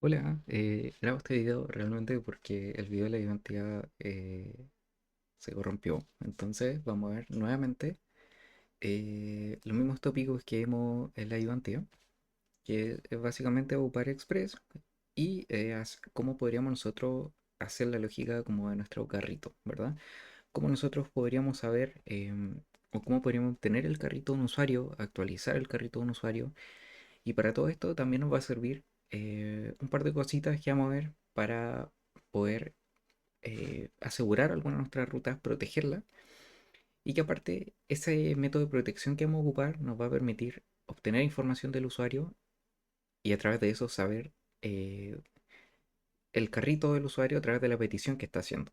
Hola, grabo este video realmente porque el video de la identidad se corrompió. Entonces vamos a ver nuevamente los mismos tópicos que vimos en la identidad, que es básicamente ocupar Express y cómo podríamos nosotros hacer la lógica como de nuestro carrito, ¿verdad? Cómo nosotros podríamos saber o cómo podríamos obtener el carrito de un usuario, actualizar el carrito de un usuario y para todo esto también nos va a servir un par de cositas que vamos a ver para poder asegurar algunas de nuestras rutas, protegerlas y que aparte ese método de protección que vamos a ocupar nos va a permitir obtener información del usuario y a través de eso saber eh, el carrito del usuario a través de la petición que está haciendo.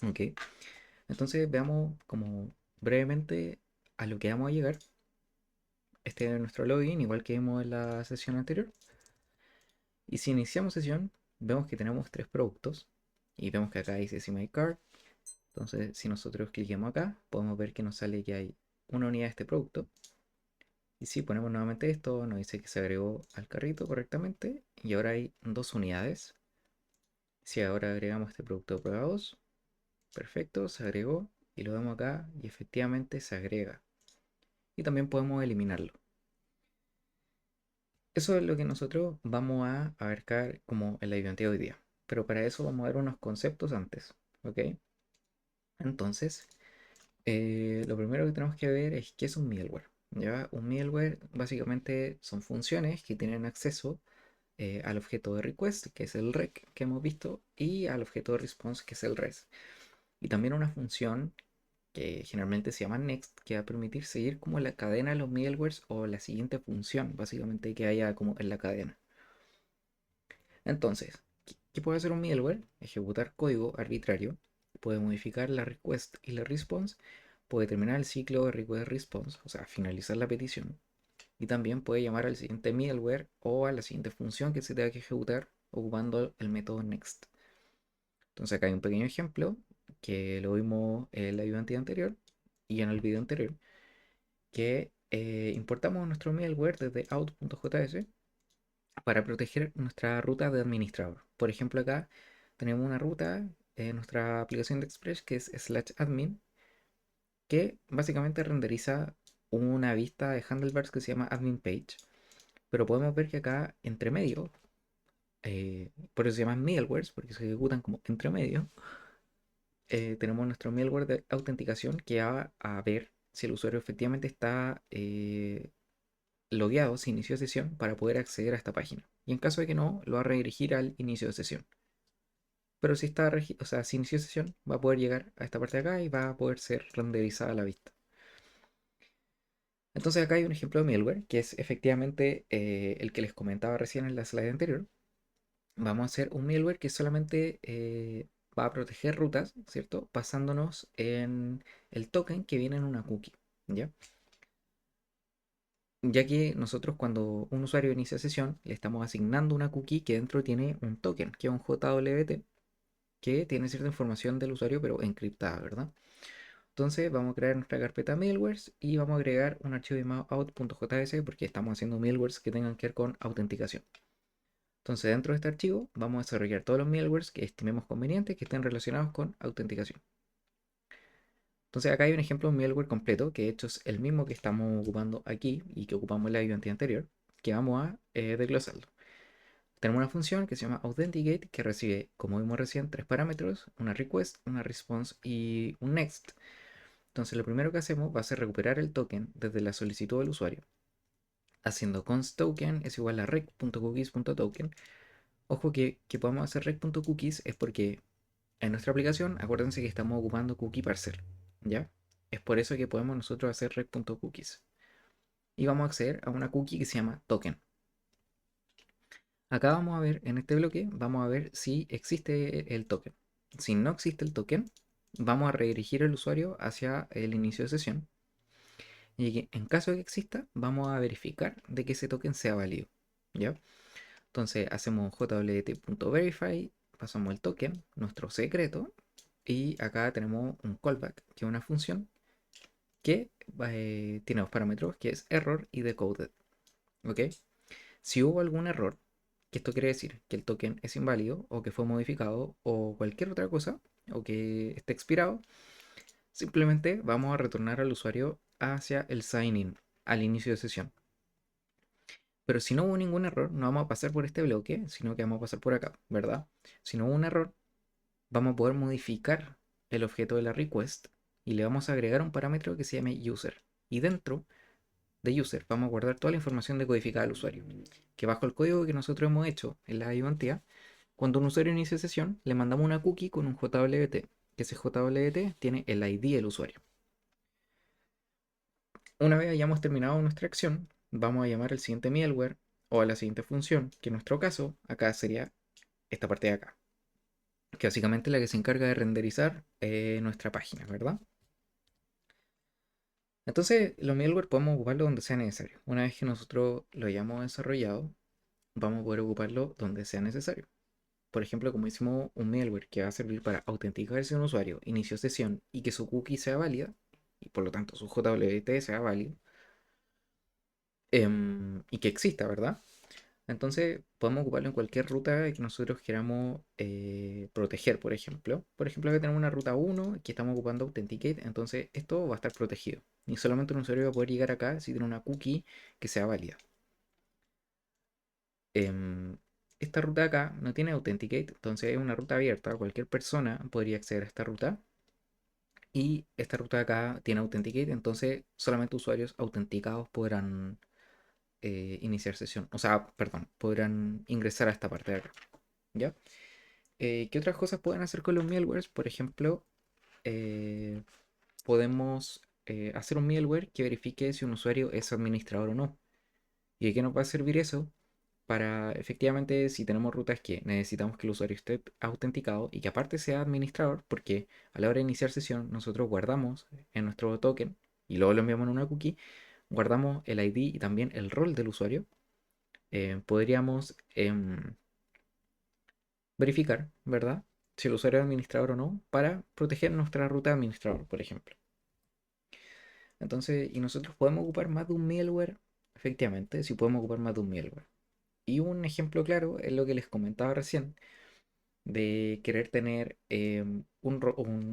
¿Ok? Entonces veamos como brevemente a lo que vamos a llegar. Este es nuestro login, igual que vimos en la sesión anterior. Y si iniciamos sesión, vemos que tenemos tres productos y vemos que acá dice See My Card. Entonces, si nosotros cliquemos acá, podemos ver que nos sale que hay una unidad de este producto. Y si ponemos nuevamente esto, nos dice que se agregó al carrito correctamente y ahora hay dos unidades. Si ahora agregamos este producto de prueba 2, perfecto, se agregó y lo vemos acá y efectivamente se agrega. Y también podemos eliminarlo. Eso es lo que nosotros vamos a abarcar como en la identidad hoy día. Pero para eso vamos a ver unos conceptos antes, ¿ok? Entonces, lo primero que tenemos que ver es qué es un middleware. ¿Ya? Un middleware básicamente son funciones que tienen acceso al objeto de request, que es el rec que hemos visto, y al objeto de response, que es el res. Y también una función que generalmente se llama next, que va a permitir seguir como la cadena de los middlewares o la siguiente función, básicamente, que haya como en la cadena. Entonces, ¿qué puede hacer un middleware? Ejecutar código arbitrario, puede modificar la request y la response, puede terminar el ciclo de request response, o sea, finalizar la petición, y también puede llamar al siguiente middleware o a la siguiente función que se tenga que ejecutar ocupando el método next. Entonces acá hay un pequeño ejemplo que lo vimos en la ayudante anterior y en el video anterior, que importamos nuestro middleware desde out.js para proteger nuestra ruta de administrador. Por ejemplo, acá tenemos una ruta en nuestra aplicación de Express que es slash admin, que básicamente renderiza una vista de handlebars que se llama admin page. Pero podemos ver que acá entre medio, por eso se llaman middlewares, porque se ejecutan como entre medio, tenemos nuestro middleware de autenticación que va a ver si el usuario efectivamente está logueado, se inició sesión para poder acceder a esta página. Y en caso de que no, lo va a redirigir al inicio de sesión. Pero si está, o sea, si inició sesión, va a poder llegar a esta parte de acá y va a poder ser renderizada a la vista. Entonces acá hay un ejemplo de middleware, que es efectivamente el que les comentaba recién en la slide anterior. Vamos a hacer un middleware que solamente va a proteger rutas, ¿cierto? Basándonos en el token que viene en una cookie, ¿ya? Ya que nosotros cuando un usuario inicia sesión, le estamos asignando una cookie que dentro tiene un token, que es un JWT, que tiene cierta información del usuario, pero encriptada, ¿verdad? Entonces vamos a crear nuestra carpeta middlewares y vamos a agregar un archivo llamado out.js porque estamos haciendo middlewares que tengan que ver con autenticación. Entonces dentro de este archivo vamos a desarrollar todos los middlewares que estimemos convenientes que estén relacionados con autenticación. Entonces acá hay un ejemplo de un middleware completo, que de hecho es el mismo que estamos ocupando aquí y que ocupamos en la identidad anterior, que vamos a desglosarlo. Tenemos una función que se llama authenticate que recibe, como vimos recién, tres parámetros, una request, una response y un next. Entonces lo primero que hacemos va a ser recuperar el token desde la solicitud del usuario, haciendo const token es igual a rec.cookies.token. Ojo que podemos hacer rec.cookies es porque en nuestra aplicación, acuérdense que estamos ocupando cookie parser, ¿ya? Es por eso que podemos nosotros hacer rec.cookies. Y vamos a acceder a una cookie que se llama token. Acá vamos a ver, en este bloque, vamos a ver si existe el token. Si no existe el token, vamos a redirigir el usuario hacia el inicio de sesión. Y en caso de que exista, vamos a verificar de que ese token sea válido, ¿ya? Entonces hacemos jwt.verify, pasamos el token, nuestro secreto, y acá tenemos un callback, que es una función que tiene dos parámetros, que es error y decoded. ¿Ok? Si hubo algún error, ¿Qué esto quiere decir? Que el token es inválido o que fue modificado o cualquier otra cosa o que esté expirado. Simplemente vamos a retornar al usuario hacia el sign-in al inicio de sesión. Pero si no hubo ningún error, no vamos a pasar por este bloque, sino que vamos a pasar por acá, ¿verdad? Si no hubo un error, vamos a poder modificar el objeto de la request y le vamos a agregar un parámetro que se llame user. Y dentro de user vamos a guardar toda la información decodificada del usuario. Que bajo el código que nosotros hemos hecho en la ayudantía, cuando un usuario inicia sesión, le mandamos una cookie con un JWT, que ese JWT tiene el ID del usuario. Una vez hayamos terminado nuestra acción, vamos a llamar al siguiente middleware o a la siguiente función, que en nuestro caso acá sería esta parte de acá, que básicamente es la que se encarga de renderizar nuestra página, ¿verdad? Entonces, los middleware podemos ocuparlo donde sea necesario. Una vez que nosotros lo hayamos desarrollado, vamos a poder ocuparlo donde sea necesario. Por ejemplo, como hicimos un middleware que va a servir para autenticarse a un usuario, inicio sesión y que su cookie sea válida, y por lo tanto su JWT sea válido, y que exista, ¿verdad? Entonces podemos ocuparlo en cualquier ruta que nosotros queramos proteger, por ejemplo. Por ejemplo, acá tenemos una ruta 1 que estamos ocupando Authenticate, entonces esto va a estar protegido. Y solamente un usuario va a poder llegar acá si tiene una cookie que sea válida. Em, Esta ruta acá no tiene Authenticate, entonces es una ruta abierta. Cualquier persona podría acceder a esta ruta. Y esta ruta de acá tiene Authenticate, entonces solamente usuarios autenticados podrán iniciar sesión. O sea, perdón, podrán ingresar a esta parte de acá. ¿Ya? ¿Qué otras cosas pueden hacer con los middlewares? Por ejemplo, eh, podemos hacer un middleware que verifique si un usuario es administrador o no. ¿Y de qué nos va a servir eso? Para efectivamente, si tenemos rutas que necesitamos que el usuario esté autenticado y que aparte sea administrador, porque a la hora de iniciar sesión nosotros guardamos en nuestro token y luego lo enviamos en una cookie, guardamos el ID y también el rol del usuario. Podríamos verificar, ¿verdad? Si el usuario es administrador o no, para proteger nuestra ruta de administrador, por ejemplo. Entonces, y nosotros podemos ocupar más de un middleware, efectivamente, si podemos ocupar más de un middleware. Y un ejemplo claro es lo que les comentaba recién, de querer tener un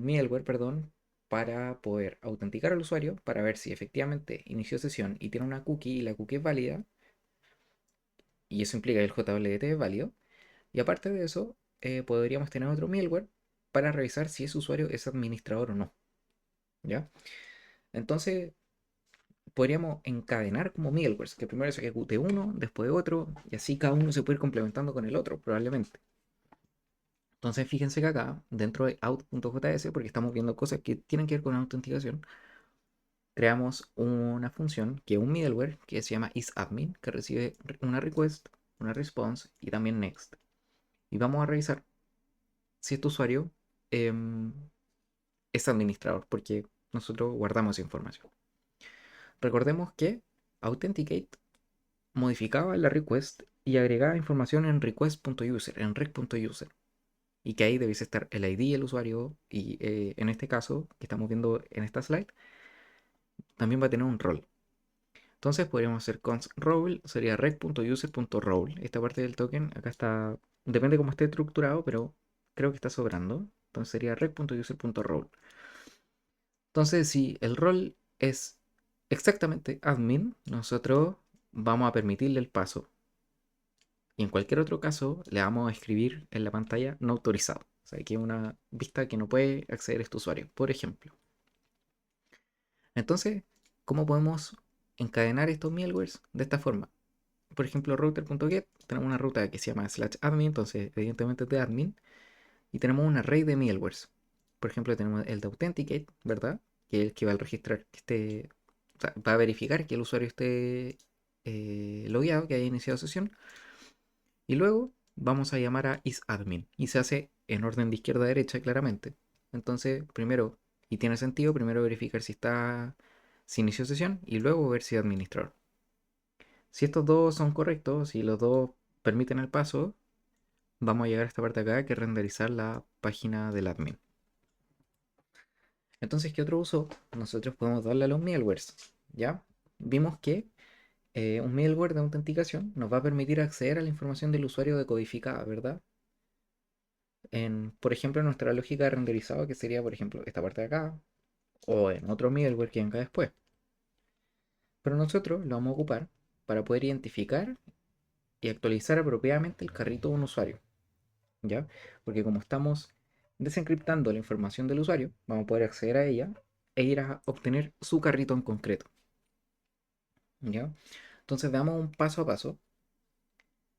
middleware, perdón, para poder autenticar al usuario, para ver si efectivamente inició sesión y tiene una cookie y la cookie es válida, y eso implica que el JWT es válido. Y aparte de eso, podríamos tener otro middleware para revisar si ese usuario es administrador o no. ¿Ya? Entonces, podríamos encadenar como middlewares, que primero se ejecute uno, después otro, y así cada uno se puede ir complementando con el otro, probablemente. Entonces, fíjense que acá, dentro de out.js, porque estamos viendo cosas que tienen que ver con autenticación, creamos una función que es un middleware que se llama isAdmin, que recibe una request, una response y también next. Y vamos a revisar si este usuario em, es administrador, porque nosotros guardamos esa información. Recordemos que Authenticate modificaba la request y agregaba información en request.user, en rec.user. Y que ahí debiese estar el ID del usuario y en este caso, que estamos viendo en esta slide, también va a tener un rol. Entonces podríamos hacer const role, sería rec.user.role. Esta parte del token, acá está, depende cómo esté estructurado, pero creo que está sobrando. Entonces sería rec.user.role. Entonces, si el rol es exactamente admin, nosotros vamos a permitirle el paso. Y en cualquier otro caso, le vamos a escribir en la pantalla no autorizado. O sea, que es una vista que no puede acceder este usuario, por ejemplo. Entonces, ¿cómo podemos encadenar estos middlewares? De esta forma. Por ejemplo, router.get, tenemos una ruta que se llama slash admin, entonces evidentemente es de admin. Y tenemos un array de middlewares. Por ejemplo, tenemos el de authenticate, ¿verdad? Que es el que va a registrar que esté, o sea, va a verificar que el usuario esté logueado, que haya iniciado sesión. Y luego vamos a llamar a isAdmin. Y se hace en orden de izquierda a derecha, claramente. Entonces, primero, y tiene sentido, primero verificar si inició sesión y luego ver si es administrador. Si estos dos son correctos, si los dos permiten el paso, vamos a llegar a esta parte de acá que es renderizar la página del admin. Entonces, ¿qué otro uso nosotros podemos darle a los middlewares? ¿Ya? Vimos que un middleware de autenticación nos va a permitir acceder a la información del usuario decodificada, ¿verdad? Por ejemplo, en nuestra lógica de renderizado, que sería, por ejemplo, esta parte de acá, o en otro middleware que venga después. Pero nosotros lo vamos a ocupar para poder identificar y actualizar apropiadamente el carrito de un usuario, ¿ya? Porque como estamos desencriptando la información del usuario, vamos a poder acceder a ella e ir a obtener su carrito en concreto, ¿ya? Entonces veamos un paso a paso.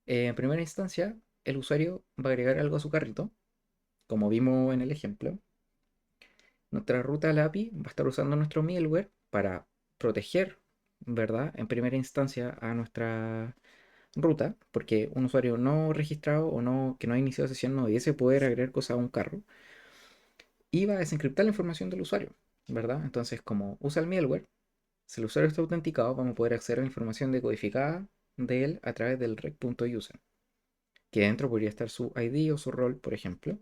En primera instancia, el usuario va a agregar algo a su carrito, como vimos en el ejemplo. Nuestra ruta a la API va a estar usando nuestro middleware para proteger, ¿verdad? En primera instancia a nuestra ruta, porque un usuario no registrado o no, que no ha iniciado sesión no debiese poder agregar cosas a un carro y va a desencriptar la información del usuario, ¿verdad? Entonces, como usa el middleware, si el usuario está autenticado, vamos a poder acceder a la información decodificada de él a través del rec.user, que dentro podría estar su ID o su rol, por ejemplo.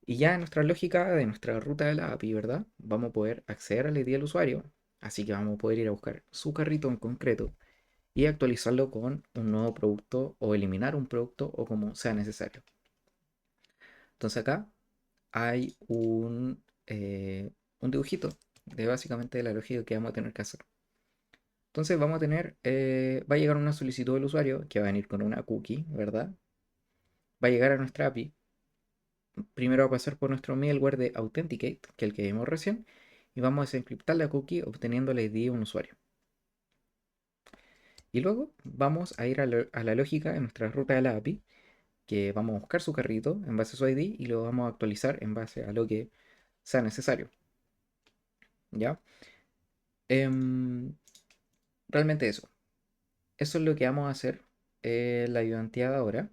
Y ya en nuestra lógica de nuestra ruta de la API, ¿verdad? Vamos a poder acceder al ID del usuario, así que vamos a poder ir a buscar su carrito en concreto y actualizarlo con un nuevo producto o eliminar un producto o como sea necesario. Entonces acá hay un dibujito de básicamente la lógica que vamos a tener que hacer. Entonces vamos a tener, va a llegar una solicitud del usuario que va a venir con una cookie, ¿verdad? Va a llegar a nuestra API. Primero va a pasar por nuestro middleware de Authenticate, que es el que vimos recién, y vamos a desencriptar la cookie obteniendo el ID de un usuario. Y luego vamos a ir a la lógica de nuestra ruta de la API, que vamos a buscar su carrito en base a su ID y lo vamos a actualizar en base a lo que sea necesario. ¿Ya? Em, realmente eso. Eso es lo que vamos a hacer la ayudanteada ahora.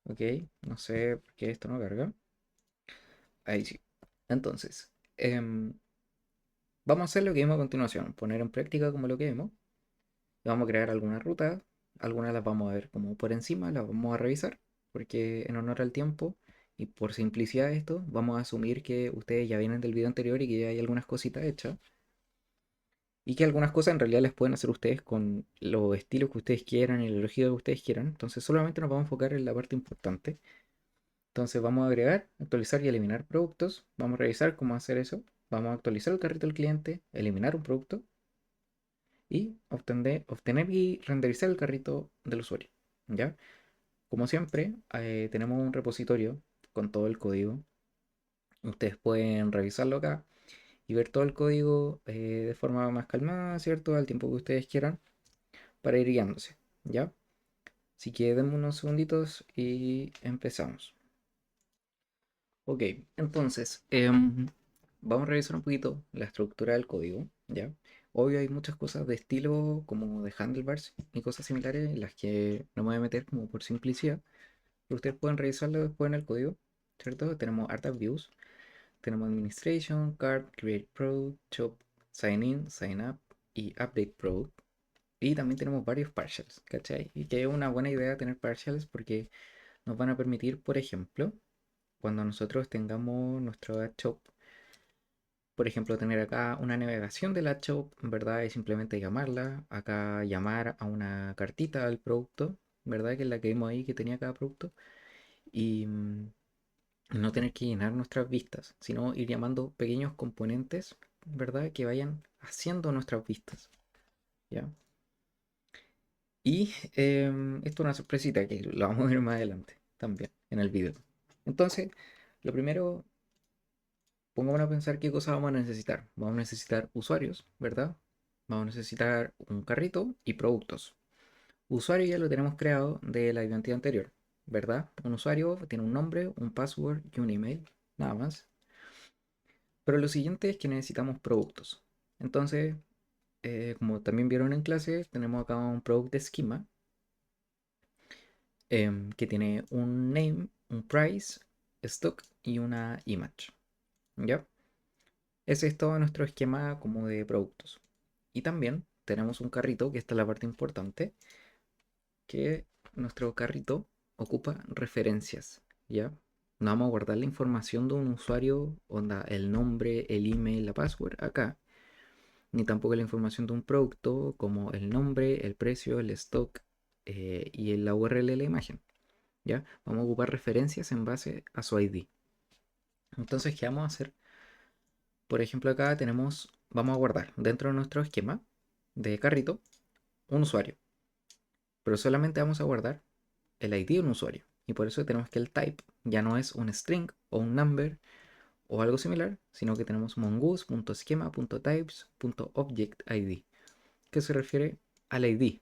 Ok, no sé por qué esto no carga. Ahí sí. Entonces, vamos a hacer lo que vimos a continuación, poner en práctica como lo que vimos. Vamos a crear algunas rutas, algunas las vamos a ver como por encima, las vamos a revisar, porque en honor al tiempo y por simplicidad de esto, vamos a asumir que ustedes ya vienen del video anterior y que ya hay algunas cositas hechas. Y que algunas cosas en realidad las pueden hacer ustedes con los estilos que ustedes quieran y la lógica que ustedes quieran. Entonces solamente nos vamos a enfocar en la parte importante. Entonces vamos a agregar, actualizar y eliminar productos. Vamos a revisar cómo hacer eso. Vamos a actualizar el carrito del cliente, eliminar un producto y obtener y renderizar el carrito del usuario. ¿Ya? Como siempre, tenemos un repositorio con todo el código. Ustedes pueden revisarlo acá y ver todo el código de forma más calmada, ¿cierto? Al tiempo que ustedes quieran para ir guiándose, ¿ya? Así que denme unos segunditos y empezamos. Ok, entonces, vamos a revisar un poquito la estructura del código, ¿ya? Obvio hay muchas cosas de estilo como de handlebars y cosas similares en las que no me voy a meter como por simplicidad, pero ustedes pueden revisarlo después en el código, ¿cierto? Tenemos Art of Views, tenemos Administration, Card, Create Product, Shop, Sign In, Sign Up y Update Product. Y también tenemos varios partials, ¿cachai? Y que es una buena idea tener partials porque nos van a permitir, por ejemplo, cuando nosotros tengamos nuestro ad shop, por ejemplo, tener acá una navegación del ad shop, ¿verdad? Es simplemente llamarla, acá llamar a una cartita al producto, ¿verdad? Que es la que vimos ahí que tenía cada producto. Y no tener que llenar nuestras vistas, sino ir llamando pequeños componentes, ¿verdad? Que vayan haciendo nuestras vistas, ¿ya? Y esto es una sorpresita que la vamos a ver más adelante también en el video. Entonces, lo primero, pongámonos a pensar qué cosas vamos a necesitar. Vamos a necesitar usuarios, ¿verdad? Vamos a necesitar un carrito y productos. Usuario ya lo tenemos creado de la identidad anterior, ¿verdad? Un usuario tiene un nombre, un password y un email, nada más. Pero lo siguiente es que necesitamos productos. Entonces, como también vieron en clase, tenemos acá un product schema que tiene un name, un price, stock y una image. ¿Ya? Ese es todo nuestro esquema como de productos. Y también tenemos un carrito, que esta es la parte importante, que nuestro carrito ocupa referencias. ¿Ya? No vamos a guardar la información de un usuario, onda, el nombre, el email, la password, acá. ni tampoco la información de un producto como el nombre, el precio, el stock y la URL de la imagen. ¿Ya? Vamos a ocupar referencias en base a su ID. Entonces, ¿qué vamos a hacer? Por ejemplo, acá tenemos, vamos a guardar dentro de nuestro esquema de carrito un usuario, pero solamente vamos a guardar el ID de un usuario. Y por eso tenemos que el type ya no es un string o un number o algo similar, sino que tenemos mongoose.schema.types.objectID, que se refiere al ID,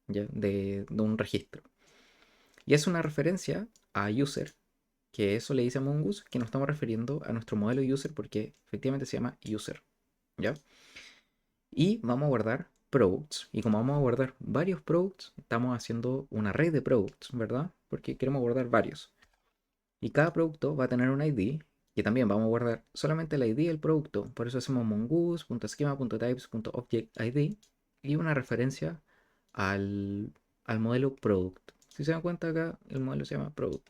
¿ya? De un registro. Y es una referencia a user, que eso le dice a Mongoose que nos estamos refiriendo a nuestro modelo user porque efectivamente se llama user, ¿ya? Y vamos a guardar products. Y como vamos a guardar varios products, estamos haciendo un array de products, ¿verdad? Porque queremos guardar varios. Y cada producto va a tener un ID que también vamos a guardar solamente el ID del producto. Por eso hacemos mongoose.schema.types.objectID y una referencia al, al modelo product. Si se dan cuenta acá, el modelo se llama product.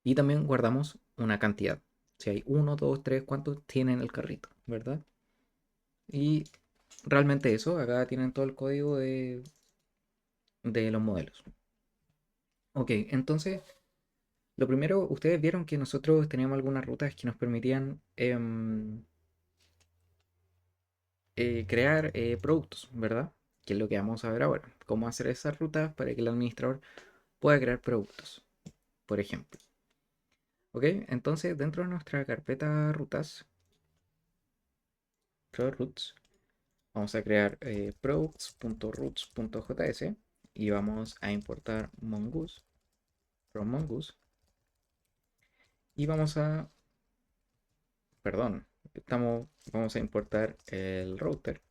Y también guardamos una cantidad. Si hay uno, dos, tres, cuántos tienen el carrito, ¿verdad? Y realmente eso, acá tienen todo el código de los modelos. Ok, entonces, lo primero, ustedes vieron que nosotros teníamos algunas rutas que nos permitían crear productos, ¿verdad? Que es lo que vamos a ver ahora. Cómo hacer esas rutas para que el administrador pueda crear productos, por ejemplo. Ok, entonces dentro de nuestra carpeta rutas, roots, vamos a crear products.roots.js y vamos a importar mongoose from mongoose y vamos a, perdón, vamos a importar el router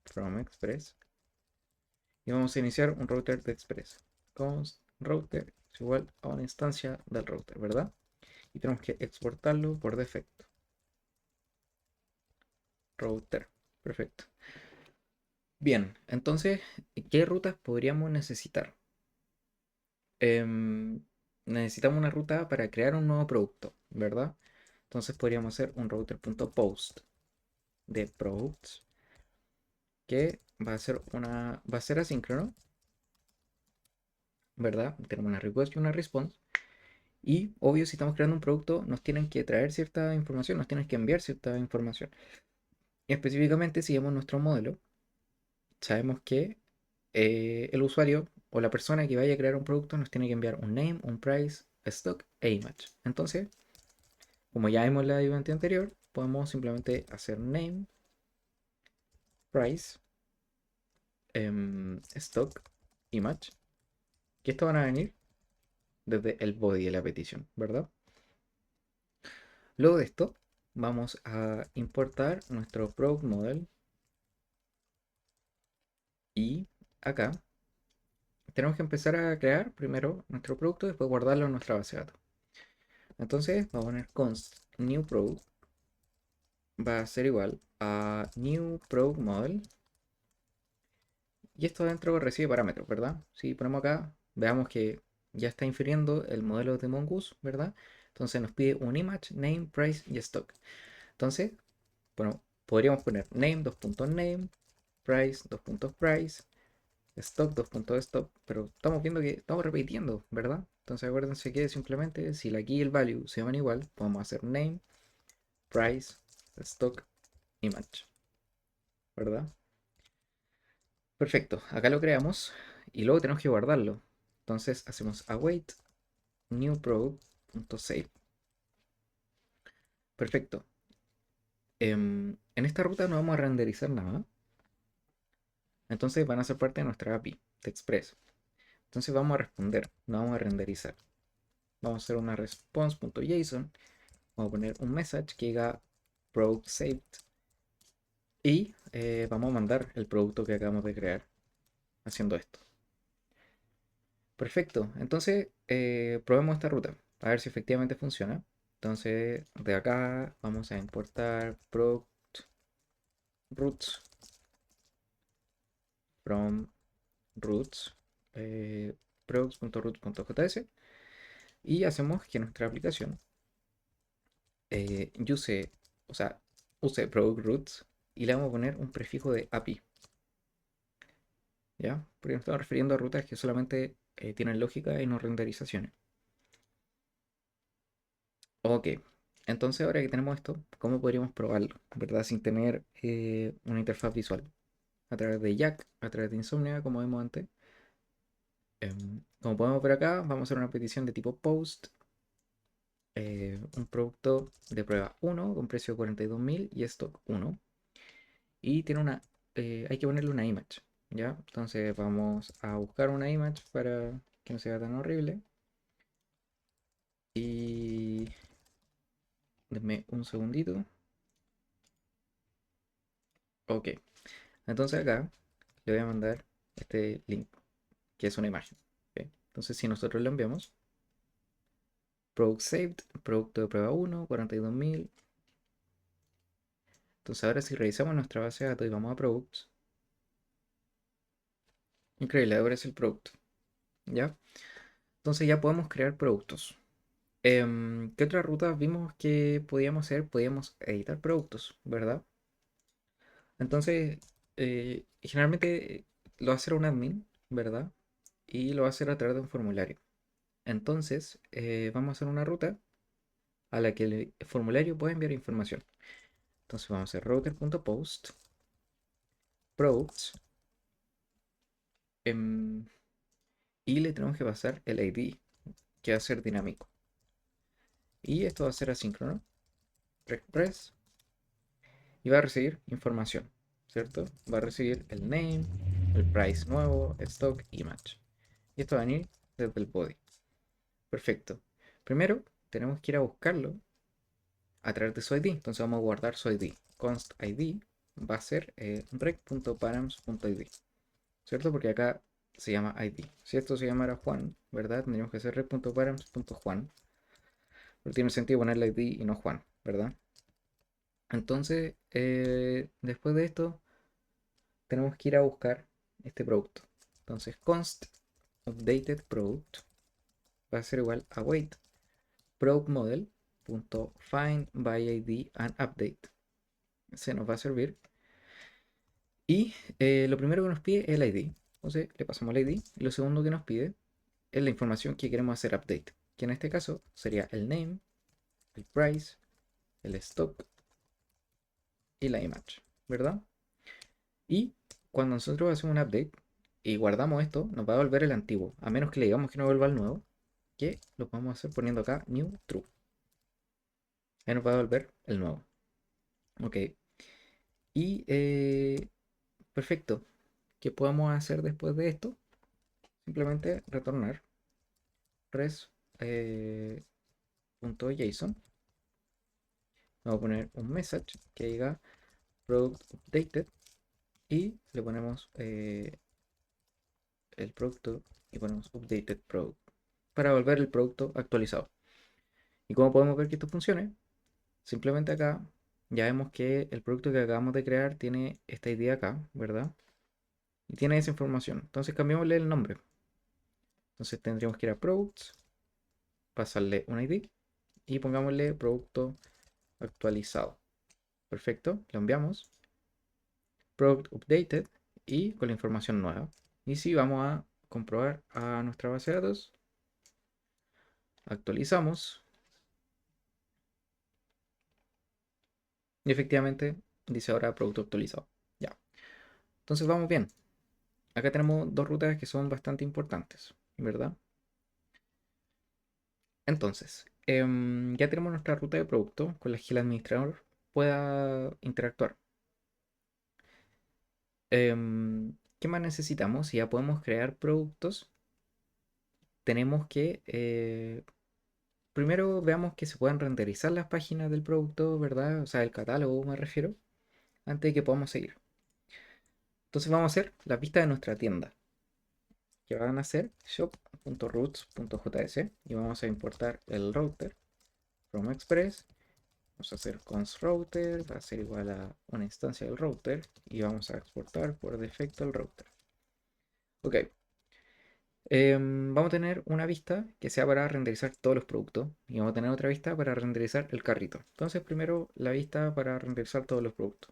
from express y vamos a iniciar un router de express. Const router es igual a una instancia del router, ¿verdad? Y tenemos que exportarlo por defecto. Router, perfecto. Bien, entonces, ¿qué rutas podríamos necesitar? Em, necesitamos una ruta para crear un nuevo producto, ¿verdad? Entonces podríamos hacer un router.post de products que va a ser asíncrono, ¿verdad? Tenemos una request y una response. Y obvio, si estamos creando un producto, nos tienen que traer cierta información, nos tienen que enviar cierta información. Y específicamente, si vemos nuestro modelo, sabemos que el usuario o la persona que vaya a crear un producto nos tiene que enviar un name, un price, stock e image. Entonces, como ya vimos la event anterior, podemos simplemente hacer name, price, stock, image, que esto van a venir desde el body de la petición, ¿verdad? Luego de esto, vamos a importar nuestro product model y acá tenemos que empezar a crear primero nuestro producto y después guardarlo en nuestra base de datos. Entonces, vamos a poner const new product va a ser igual a new product model y esto dentro recibe parámetros, ¿verdad? Si ponemos acá, veamos que ya está infiriendo el modelo de Mongoose, ¿verdad? Entonces nos pide un image, name, price y stock. Entonces, bueno, podríamos poner name, name, price, price, stock, stock, pero estamos viendo que estamos repitiendo, ¿verdad? Entonces acuérdense que simplemente si la key y el value se van igual, podemos hacer name, price, stock, image, ¿verdad? Perfecto, acá lo creamos y luego tenemos que guardarlo. Entonces hacemos await new product.save. Perfecto. En esta ruta no vamos a renderizar nada. Entonces van a ser parte de nuestra API de Express. Entonces vamos a responder, no vamos a renderizar. Vamos a hacer una response.json. Vamos a poner un message que diga product saved. Y vamos a mandar el producto que acabamos de crear haciendo esto. Perfecto. Entonces, probemos esta ruta. A ver si efectivamente funciona. Entonces, de acá vamos a importar product roots from roots products.roots.js y hacemos que nuestra aplicación use, o sea, use product roots y le vamos a poner un prefijo de API, ¿ya? Porque nos estamos refiriendo a rutas que solamente tienen lógica y no renderizaciones. Ok, entonces ahora que tenemos esto, ¿cómo podríamos probarlo, verdad? Sin tener una interfaz visual. A través de Jack, a través de Insomnia, como vimos antes. Como podemos ver acá, vamos a hacer una petición de tipo post, un producto de prueba 1 con precio de 42.000 y stock 1. Y tiene hay que ponerle una image, ¿ya? Entonces vamos a buscar una image para que no sea tan horrible. Y denme un segundito. Ok, entonces acá le voy a mandar este link, que es una imagen. ¿Ok? Entonces si nosotros lo enviamos, product saved, producto de prueba 1, 42.000. Entonces ahora si revisamos nuestra base de datos y vamos a products, increíble, ahora es el producto, ¿ya? Entonces ya podemos crear productos. ¿Qué otras rutas vimos que podíamos hacer? Podíamos editar productos, ¿verdad? Entonces, generalmente lo va a hacer un admin, ¿verdad? Y lo va a hacer a través de un formulario. Entonces, vamos a hacer una ruta a la que el formulario puede enviar información. Entonces vamos a hacer router.post products em, y le tenemos que pasar el ID, que va a ser dinámico. Y esto va a ser asíncrono, press, y va a recibir información, ¿cierto? Va a recibir el name, el price nuevo, stock y match. Y esto va a venir desde el body. Perfecto. Primero tenemos que ir a buscarlo a través de su ID. Entonces vamos a guardar su ID. Const ID va a ser rec.params.id, ¿cierto? Porque acá se llama ID. Si esto se llamara Juan, ¿verdad? Tendríamos que hacer rec.params.juan. Pero tiene sentido ponerle ID y no Juan, ¿verdad? Entonces, después de esto, tenemos que ir a buscar este producto. Entonces, const updated product va a ser igual a wait product model find by id and update. Se nos va a servir. Y lo primero que nos pide es el ID. Entonces, le pasamos el ID. Y lo segundo que nos pide es la información que queremos hacer update. Que en este caso sería el name, el price, el stock y la image, ¿verdad? Y cuando nosotros hacemos un update y guardamos esto, nos va a volver el antiguo, a menos que le digamos que no vuelva el nuevo, que lo vamos a hacer poniendo acá new true. Ahí nos va a devolver el nuevo. Ok. Y perfecto. ¿Qué podemos hacer después de esto? Simplemente retornar res.json. Vamos a poner un message que diga product updated y le ponemos el producto y ponemos updated product para volver el producto actualizado. ¿Y cómo podemos ver que esto funcione? Simplemente acá ya vemos que el producto que acabamos de crear tiene esta idea acá, ¿verdad? Y tiene esa información. Entonces cambiémosle el nombre. Entonces tendríamos que ir a products, pasarle un ID y pongámosle producto actualizado. Perfecto, lo enviamos. Product updated y con la información nueva. Y si vamos a comprobar a nuestra base de datos, actualizamos y efectivamente dice ahora producto actualizado. Ya. Entonces vamos bien. Acá tenemos dos rutas que son bastante importantes, ¿verdad? Entonces, ya tenemos nuestra ruta de producto con la que el administrador pueda interactuar. ¿Qué más necesitamos? Si ya podemos crear productos, tenemos que primero veamos que se puedan renderizar las páginas del producto, ¿verdad? O sea, el catálogo me refiero, antes de que podamos seguir. Entonces vamos a hacer la vista de nuestra tienda, que van a ser shop.roots.js y vamos a importar el router from express. Vamos a hacer const router, va a ser igual a una instancia del router y vamos a exportar por defecto el router. Ok, Vamos a tener una vista que sea para renderizar todos los productos y vamos a tener otra vista para renderizar el carrito. Entonces, primero la vista para renderizar todos los productos.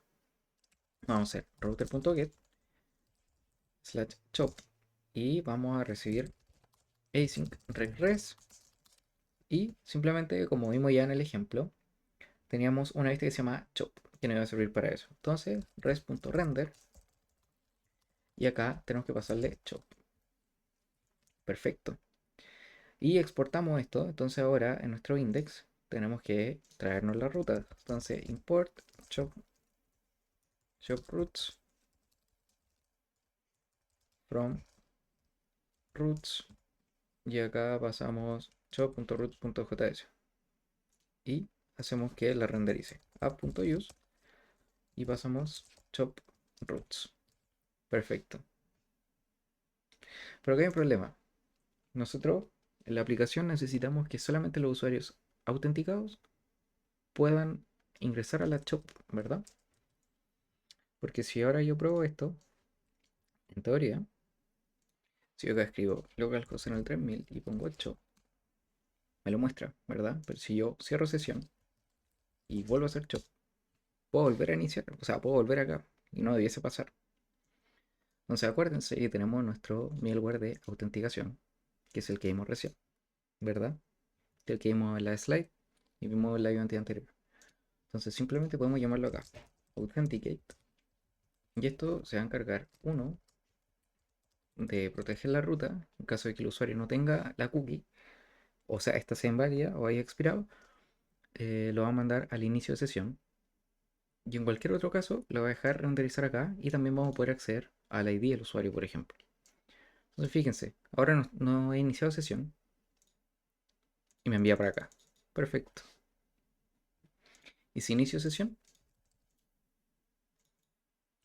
Vamos a hacer router.get slash shop y vamos a recibir async res y simplemente, como vimos ya en el ejemplo, teníamos una vista que se llama shop que nos iba a servir para eso. Entonces, res.render y acá tenemos que pasarle shop. Perfecto. Y exportamos esto. Entonces ahora en nuestro index tenemos que traernos la ruta. Entonces import shop, shop routes from routes y acá pasamos shop.routes.js y hacemos que la renderice. App.use y pasamos shop routes. Perfecto. Pero acá hay un problema. Nosotros en la aplicación necesitamos que solamente los usuarios autenticados puedan ingresar a la shop, ¿verdad? Porque si ahora yo pruebo esto, en teoría, si yo acá escribo localhost en el 3000 y pongo 8, me lo muestra, ¿verdad? Pero si yo cierro sesión y vuelvo a hacer shop, puedo volver a iniciar, o sea, puedo volver acá y no debiese pasar. Entonces acuérdense que tenemos nuestro middleware de autenticación, que es el que vimos recién, ¿verdad? El que vimos en la slide y vimos en la identidad anterior. Entonces simplemente podemos llamarlo acá, authenticate, y esto se va a encargar, uno, de proteger la ruta en caso de que el usuario no tenga la cookie, o sea, esta sea inválida o haya expirado, lo va a mandar al inicio de sesión. Y en cualquier otro caso, lo va a dejar renderizar acá y también vamos a poder acceder al ID del usuario, por ejemplo. Entonces, fíjense, ahora no he iniciado sesión y me envía para acá. Perfecto. ¿Y si inicio sesión?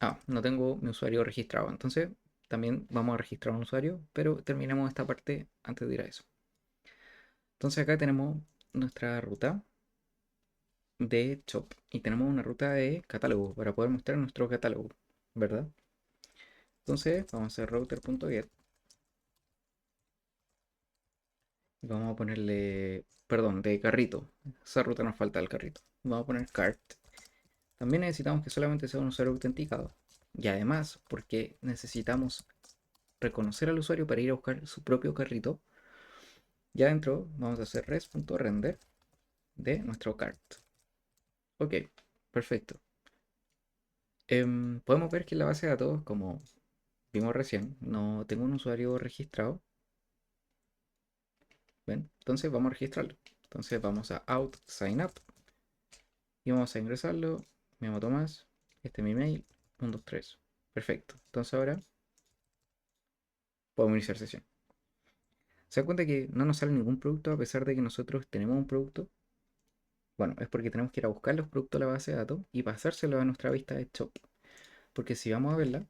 Ah, no tengo mi usuario registrado. Entonces, también vamos a registrar un usuario, pero terminemos esta parte antes de ir a eso. Entonces, acá tenemos nuestra ruta de shop y tenemos una ruta de catálogo para poder mostrar nuestro catálogo, ¿verdad? Entonces, vamos a hacer router.get. Vamos a ponerle, perdón, de carrito. Esa ruta nos falta el carrito. Vamos a poner cart. También necesitamos que solamente sea un usuario autenticado. Y además, porque necesitamos reconocer al usuario para ir a buscar su propio carrito, ya dentro vamos a hacer res.render de nuestro cart. Ok, perfecto. Podemos ver que en la base de datos, como vimos recién, no tengo un usuario registrado. ¿Ven? Entonces vamos a registrarlo. Entonces vamos a out sign up y vamos a ingresarlo. Me llamo Tomás. Este es mi mail. 1, 2, 3. Perfecto. Entonces ahora podemos iniciar sesión. ¿Se da cuenta que no nos sale ningún producto a pesar de que nosotros tenemos un producto? Bueno, es porque tenemos que ir a buscar los productos a la base de datos y pasárselo a nuestra vista de shop. Porque si vamos a verla,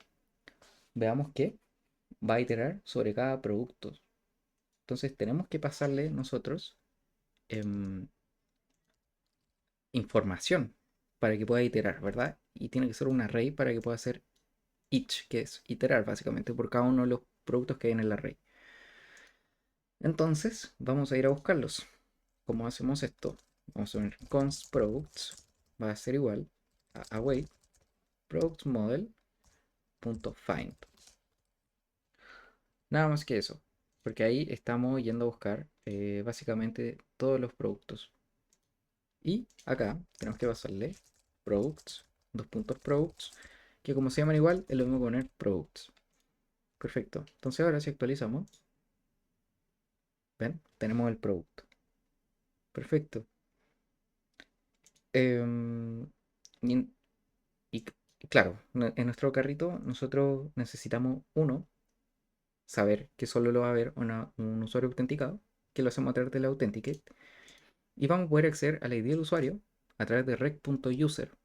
veamos que va a iterar sobre cada producto. Entonces tenemos que pasarle nosotros em, información para que pueda iterar, ¿verdad? Y tiene que ser un array para que pueda hacer each, que es iterar básicamente por cada uno de los productos que hay en el array. Entonces, vamos a ir a buscarlos. ¿Cómo hacemos esto? Vamos a poner const products, va a ser igual a await product model.find. Nada más que eso, porque ahí estamos yendo a buscar básicamente todos los productos. Y acá tenemos que pasarle products, dos puntos products, que como se llaman igual, es lo mismo que poner products. Perfecto. Entonces ahora si actualizamos, ven, tenemos el producto. Perfecto. Em, y, y claro, en nuestro carrito nosotros necesitamos uno, saber que solo lo va a ver un usuario autenticado, que lo hacemos a través del Authenticate, y vamos a poder acceder al ID del usuario a través de rec.user,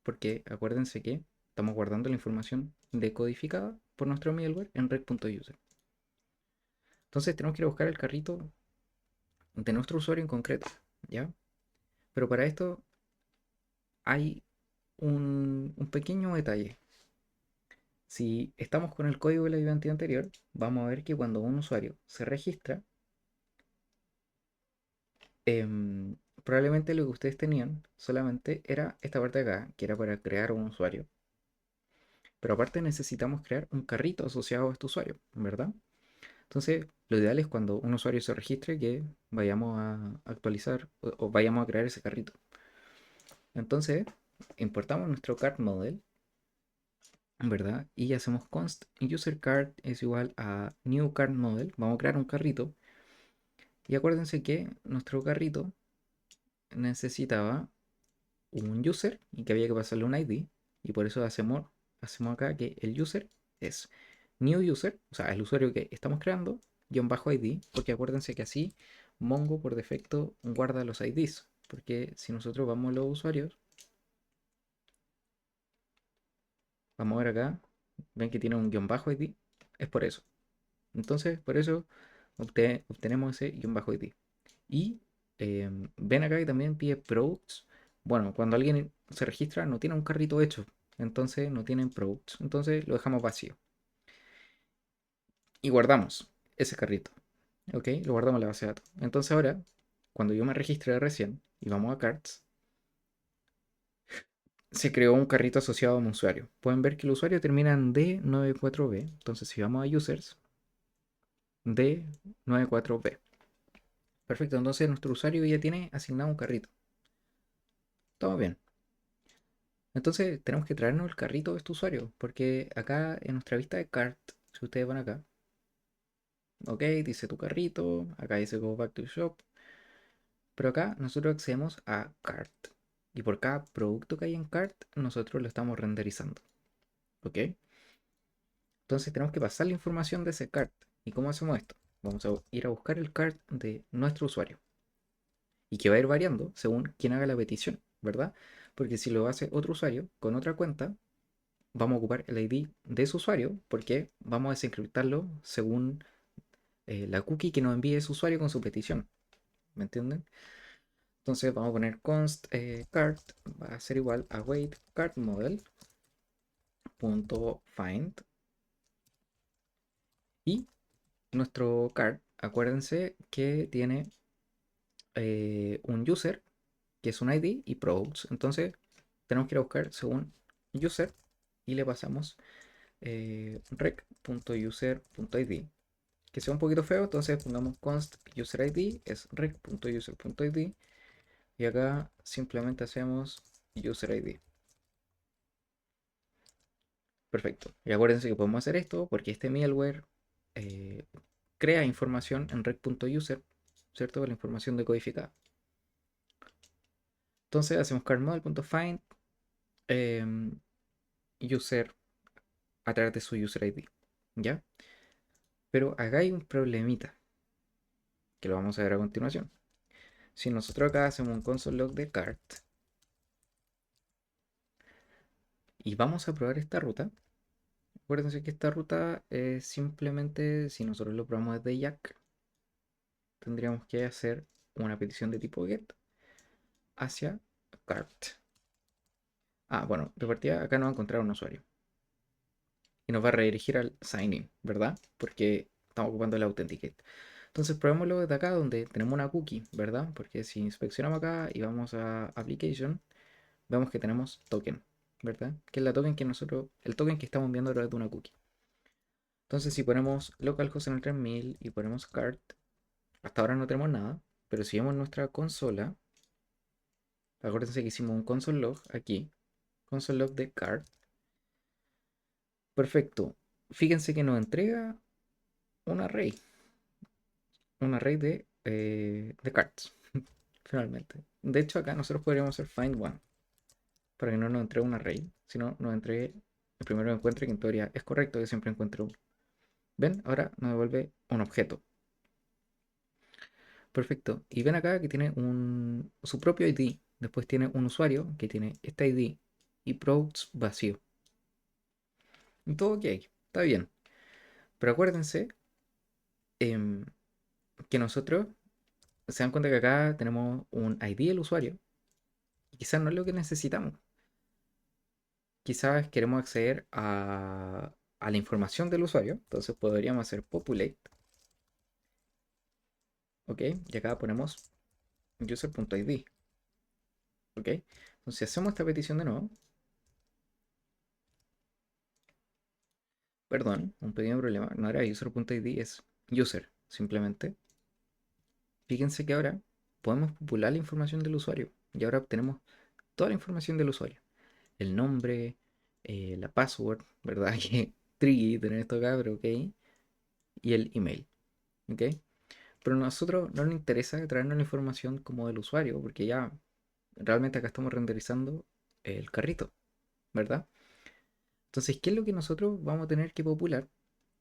porque acuérdense que estamos guardando la información decodificada por nuestro middleware en rec.user. Entonces tenemos que ir a buscar el carrito de nuestro usuario en concreto, ¿ya? Pero para esto hay un pequeño detalle. Si estamos con el código de la identidad anterior, vamos a ver que cuando un usuario se registra, probablemente lo que ustedes tenían solamente era esta parte de acá, que era para crear un usuario. Pero aparte necesitamos crear un carrito asociado a este usuario, ¿verdad? Entonces, lo ideal es cuando un usuario se registre que vayamos a actualizar o vayamos a crear ese carrito. Entonces, importamos nuestro cart model, ¿verdad? Y hacemos const user cart es igual a new cart model. Vamos a crear un carrito. Y acuérdense que nuestro carrito necesitaba un user y que había que pasarle un ID. Y por eso hacemos acá que el user es new user, o sea, el usuario que estamos creando, guión bajo ID, porque acuérdense que así Mongo por defecto guarda los IDs. Porque si nosotros vamos a los usuarios, vamos a ver acá, ven que tiene un guión bajo ID, es por eso. Entonces, por eso obtenemos ese guión bajo ID. Y ven acá que también pide products. Bueno, cuando alguien se registra no tiene un carrito hecho, entonces no tienen products. Entonces lo dejamos vacío. Y guardamos ese carrito. ¿Ok? Lo guardamos en la base de datos. Entonces ahora, cuando yo me registré recién y vamos a carts, se creó un carrito asociado a un usuario. Pueden ver que el usuario termina en D94B. Entonces si vamos a users, D94B. Perfecto, entonces nuestro usuario ya tiene asignado un carrito. Todo bien. Entonces tenemos que traernos el carrito de este usuario, porque acá en nuestra vista de cart, si ustedes van acá, ok, dice tu carrito, acá dice go back to shop, pero acá nosotros accedemos a cart. Y por cada producto que hay en cart, nosotros lo estamos renderizando, ok. Entonces tenemos que pasar la información de ese cart. ¿Y cómo hacemos esto? Vamos a ir a buscar el cart de nuestro usuario. Y que va a ir variando según quien haga la petición, ¿verdad? Porque si lo hace otro usuario con otra cuenta, vamos a ocupar el ID de su usuario porque vamos a desencriptarlo según la cookie que nos envíe ese usuario con su petición. ¿Me entienden? Entonces vamos a poner const cart va a ser igual a wait cart model punto find y nuestro cart, acuérdense que tiene un user que es un ID y products. Entonces tenemos que ir a buscar según user y le pasamos rec.user.id que sea un poquito feo, entonces pongamos const user ID es rec.user.id y acá simplemente hacemos user ID. Perfecto. Y acuérdense que podemos hacer esto porque este middleware eh, crea información en rec.user, ¿cierto? La información decodificada. Entonces hacemos cardModel.find user a través de su user ID. ¿Ya? Pero acá hay un problemita que lo vamos a ver a continuación. Si nosotros acá hacemos un console log de cart y vamos a probar esta ruta, acuérdense que esta ruta es simplemente, si nosotros lo probamos desde Jack, tendríamos que hacer una petición de tipo get hacia cart. Ah, bueno, de partida acá nos va a encontrar un usuario y nos va a redirigir al sign in, ¿verdad? Porque estamos ocupando el authenticate. Entonces probémoslo desde acá donde tenemos una cookie, ¿verdad? Porque si inspeccionamos acá y vamos a application, vemos que tenemos token, ¿verdad? Que es la token que nosotros, el token que estamos viendo a través de una cookie. Entonces si ponemos localhost en el 3000 y ponemos cart, hasta ahora no tenemos nada, pero si vemos nuestra consola, acuérdense que hicimos un console log aquí, console log de cart, perfecto. Fíjense que nos entrega un array, de cards, finalmente. De hecho acá nosotros podríamos hacer find one, para que no nos entregue un array, sino nos entregue el primero que encuentre, que en teoría es correcto que siempre encuentre uno. ¿Ven? Ahora nos devuelve un objeto. Perfecto. Y ven acá que tiene su propio ID. Después tiene un usuario que tiene este ID y products vacío. Y todo ok. Está bien. Pero acuérdense em, que nosotros se dan cuenta que acá tenemos un ID del usuario. Y quizás no es lo que necesitamos. Quizás queremos acceder a a la información del usuario. Entonces podríamos hacer populate, ¿ok? Y acá ponemos user.id, ¿ok? Entonces si hacemos esta petición de nuevo, perdón, un pequeño problema, no era user.id, es user, simplemente. Fíjense que ahora podemos popular la información del usuario y ahora obtenemos toda la información del usuario. El nombre, la password, ¿verdad? Que tricky tener esto acá, pero ok. Y el email, ¿ok? Pero a nosotros no nos interesa traernos la información como del usuario, porque ya realmente acá estamos renderizando el carrito, ¿verdad? Entonces, ¿qué es lo que nosotros vamos a tener que popular?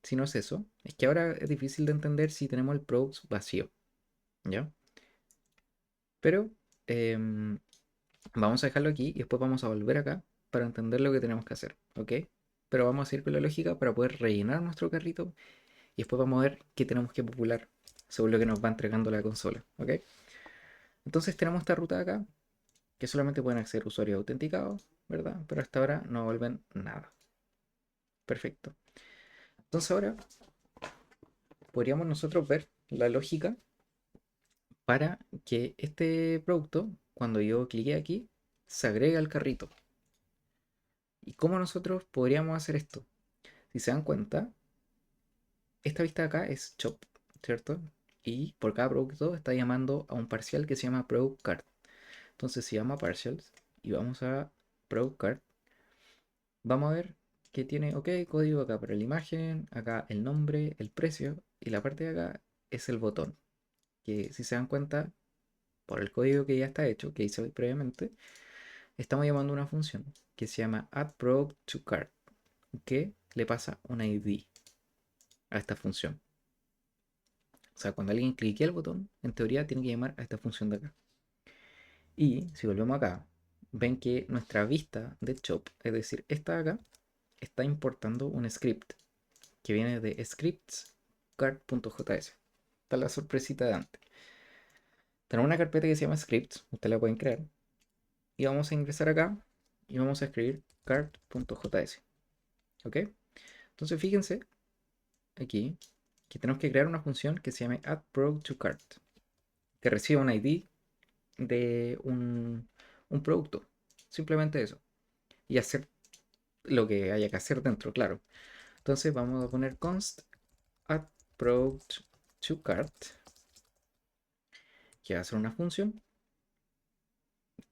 Si no es eso, es que ahora es difícil de entender si tenemos el props vacío, ¿ya? Pero vamos a dejarlo aquí y después vamos a volver acá para entender lo que tenemos que hacer, ¿ok? Pero vamos a ir con la lógica para poder rellenar nuestro carrito y después vamos a ver qué tenemos que popular según lo que nos va entregando la consola, ¿ok? Entonces tenemos esta ruta de acá que solamente pueden acceder usuarios autenticados, ¿verdad? Pero hasta ahora no vuelven nada. Perfecto. Entonces ahora podríamos nosotros ver la lógica para que este producto, cuando yo clique aquí, se agregue al carrito. ¿Y cómo nosotros podríamos hacer esto? Si se dan cuenta, esta vista de acá es shop, ¿cierto? Y por cada producto está llamando a un parcial que se llama product card. Entonces se llama partials y vamos a product card. Vamos a ver que tiene, ok, código acá para la imagen, acá el nombre, el precio y la parte de acá es el botón. Que si se dan cuenta, por el código que ya está hecho, que hice previamente, estamos llamando una función que se llama add product to cart, que le pasa un ID a esta función. O sea, cuando alguien clique el botón, en teoría tiene que llamar a esta función de acá. Y si volvemos acá, ven que nuestra vista de shop, es decir, esta de acá, está importando un script que viene de scripts.cart.js. Esta es la sorpresita de antes. Tenemos una carpeta que se llama scripts, ustedes la pueden crear. Y vamos a ingresar acá y vamos a escribir cart.js. ¿Ok? Entonces fíjense aquí que tenemos que crear una función que se llame addProductToCart, que reciba un ID de un producto. Simplemente eso. Y hacer lo que haya que hacer dentro, claro. Entonces vamos a poner const addProductToCart, que va a ser una función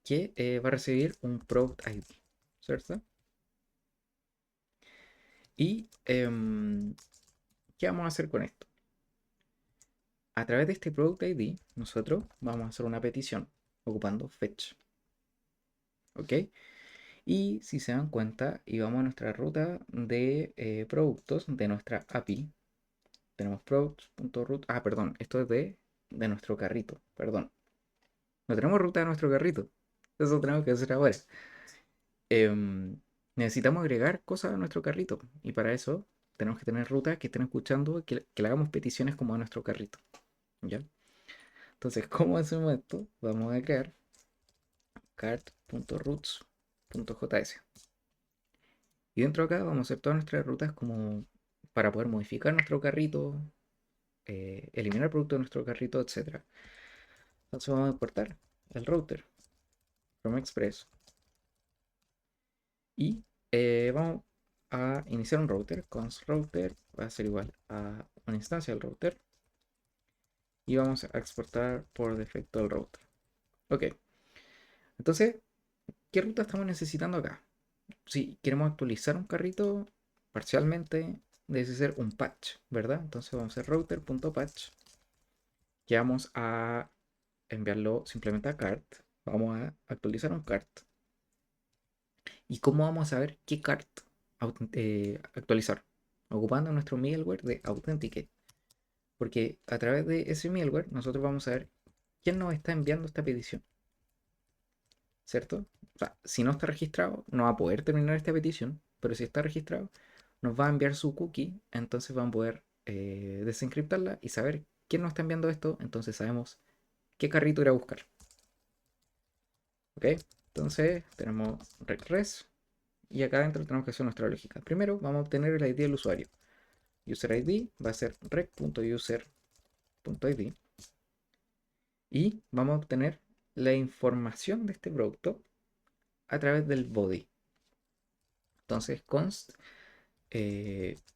que va a recibir un product ID, ¿cierto? Y ¿qué vamos a hacer con esto? A través de este product ID, nosotros vamos a hacer una petición ocupando fetch, ¿ok? Y si se dan cuenta y vamos a nuestra ruta de productos de nuestra API, tenemos products.root, perdón, esto es de nuestro carrito, perdón. No tenemos ruta de nuestro carrito, eso tenemos que hacer ahora. Em, necesitamos agregar cosas a nuestro carrito y para eso tenemos que tener rutas que estén escuchando y que le hagamos peticiones como a nuestro carrito, ¿ya? Entonces, ¿cómo hacemos esto? Vamos a crear cart.roots.js. Y dentro de acá vamos a hacer todas nuestras rutas como para poder modificar nuestro carrito, eliminar producto de nuestro carrito, etcétera. Entonces vamos a importar el router from Express y vamos a iniciar un router. Const router va a ser igual a una instancia del router y vamos a exportar por defecto el router. Ok, entonces, ¿qué ruta estamos necesitando acá? Si queremos actualizar un carrito parcialmente, debe ser un patch, ¿verdad? Entonces vamos a hacer router.patch, que vamos a enviarlo simplemente a cart. Vamos a actualizar un cart. ¿Y cómo vamos a saber qué cart actualizar? Ocupando nuestro middleware de Authenticate. Porque a través de ese middleware nosotros vamos a ver quién nos está enviando esta petición, ¿cierto? O sea, si no está registrado, no va a poder terminar esta petición, pero si está registrado, nos va a enviar su cookie, entonces van a poder desencriptarla y saber quién nos está enviando esto, entonces sabemos qué carrito ir a buscar. ¿Ok? Entonces tenemos regres y acá adentro tenemos que hacer nuestra lógica. Primero vamos a obtener el ID del usuario. User ID va a ser rec.user.id y vamos a obtener la información de este producto a través del body. Entonces const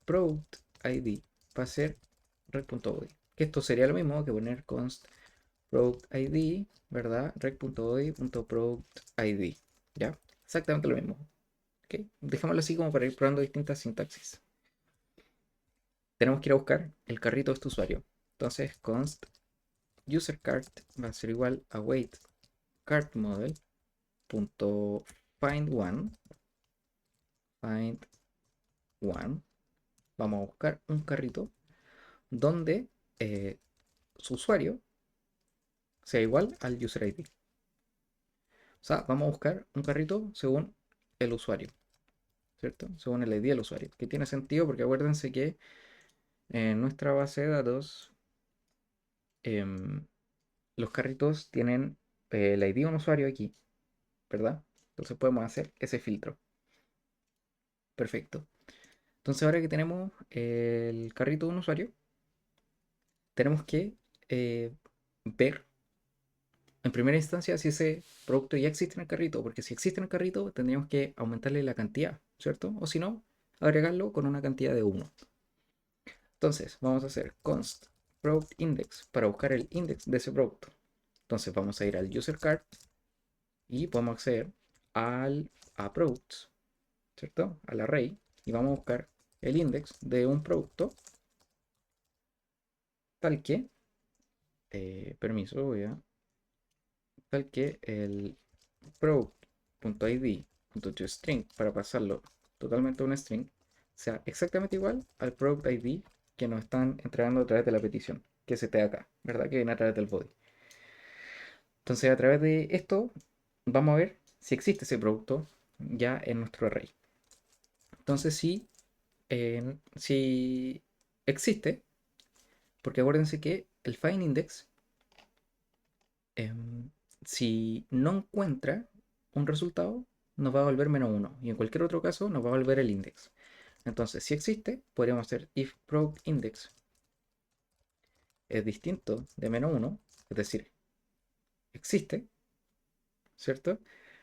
product ID va a ser rec.body. Que esto sería lo mismo que poner const product ID, ¿verdad? Rec.body.product ID. ¿Ya? Exactamente lo mismo. ¿Ok? Dejémoslo así como para ir probando distintas sintaxis. Tenemos que ir a buscar el carrito de este usuario. Entonces const userCart va a ser igual a wait cart model punto find one vamos a buscar un carrito donde su usuario sea igual al user ID. O sea, vamos a buscar un carrito según el usuario, ¿cierto? Según el ID del usuario, que tiene sentido porque acuérdense que en nuestra base de datos em, los carritos tienen el ID de un usuario aquí, ¿verdad? Entonces podemos hacer ese filtro. Perfecto. Entonces ahora que tenemos el carrito de un usuario, tenemos que ver en primera instancia si ese producto ya existe en el carrito, porque si existe en el carrito tendríamos que aumentarle la cantidad, ¿cierto? O si no, agregarlo con una cantidad de 1. Entonces vamos a hacer const product index para buscar el index de ese producto. Entonces vamos a ir al user card y podemos acceder a products, ¿cierto? Al array y vamos a buscar el index de un producto tal que, permiso, tal que el product.id.toString para pasarlo totalmente a un string sea exactamente igual al product ID que nos están entregando a través de la petición, que se te acá, ¿verdad? Que viene a través del body. Entonces, a través de esto, vamos a ver si existe ese producto ya en nuestro array. Entonces, si existe, porque acuérdense que el find index, em, si no encuentra un resultado, nos va a volver -1. Y en cualquier otro caso, nos va a volver el index. Entonces, si existe, podríamos hacer if product index es distinto de -1, es decir, existe, ¿cierto?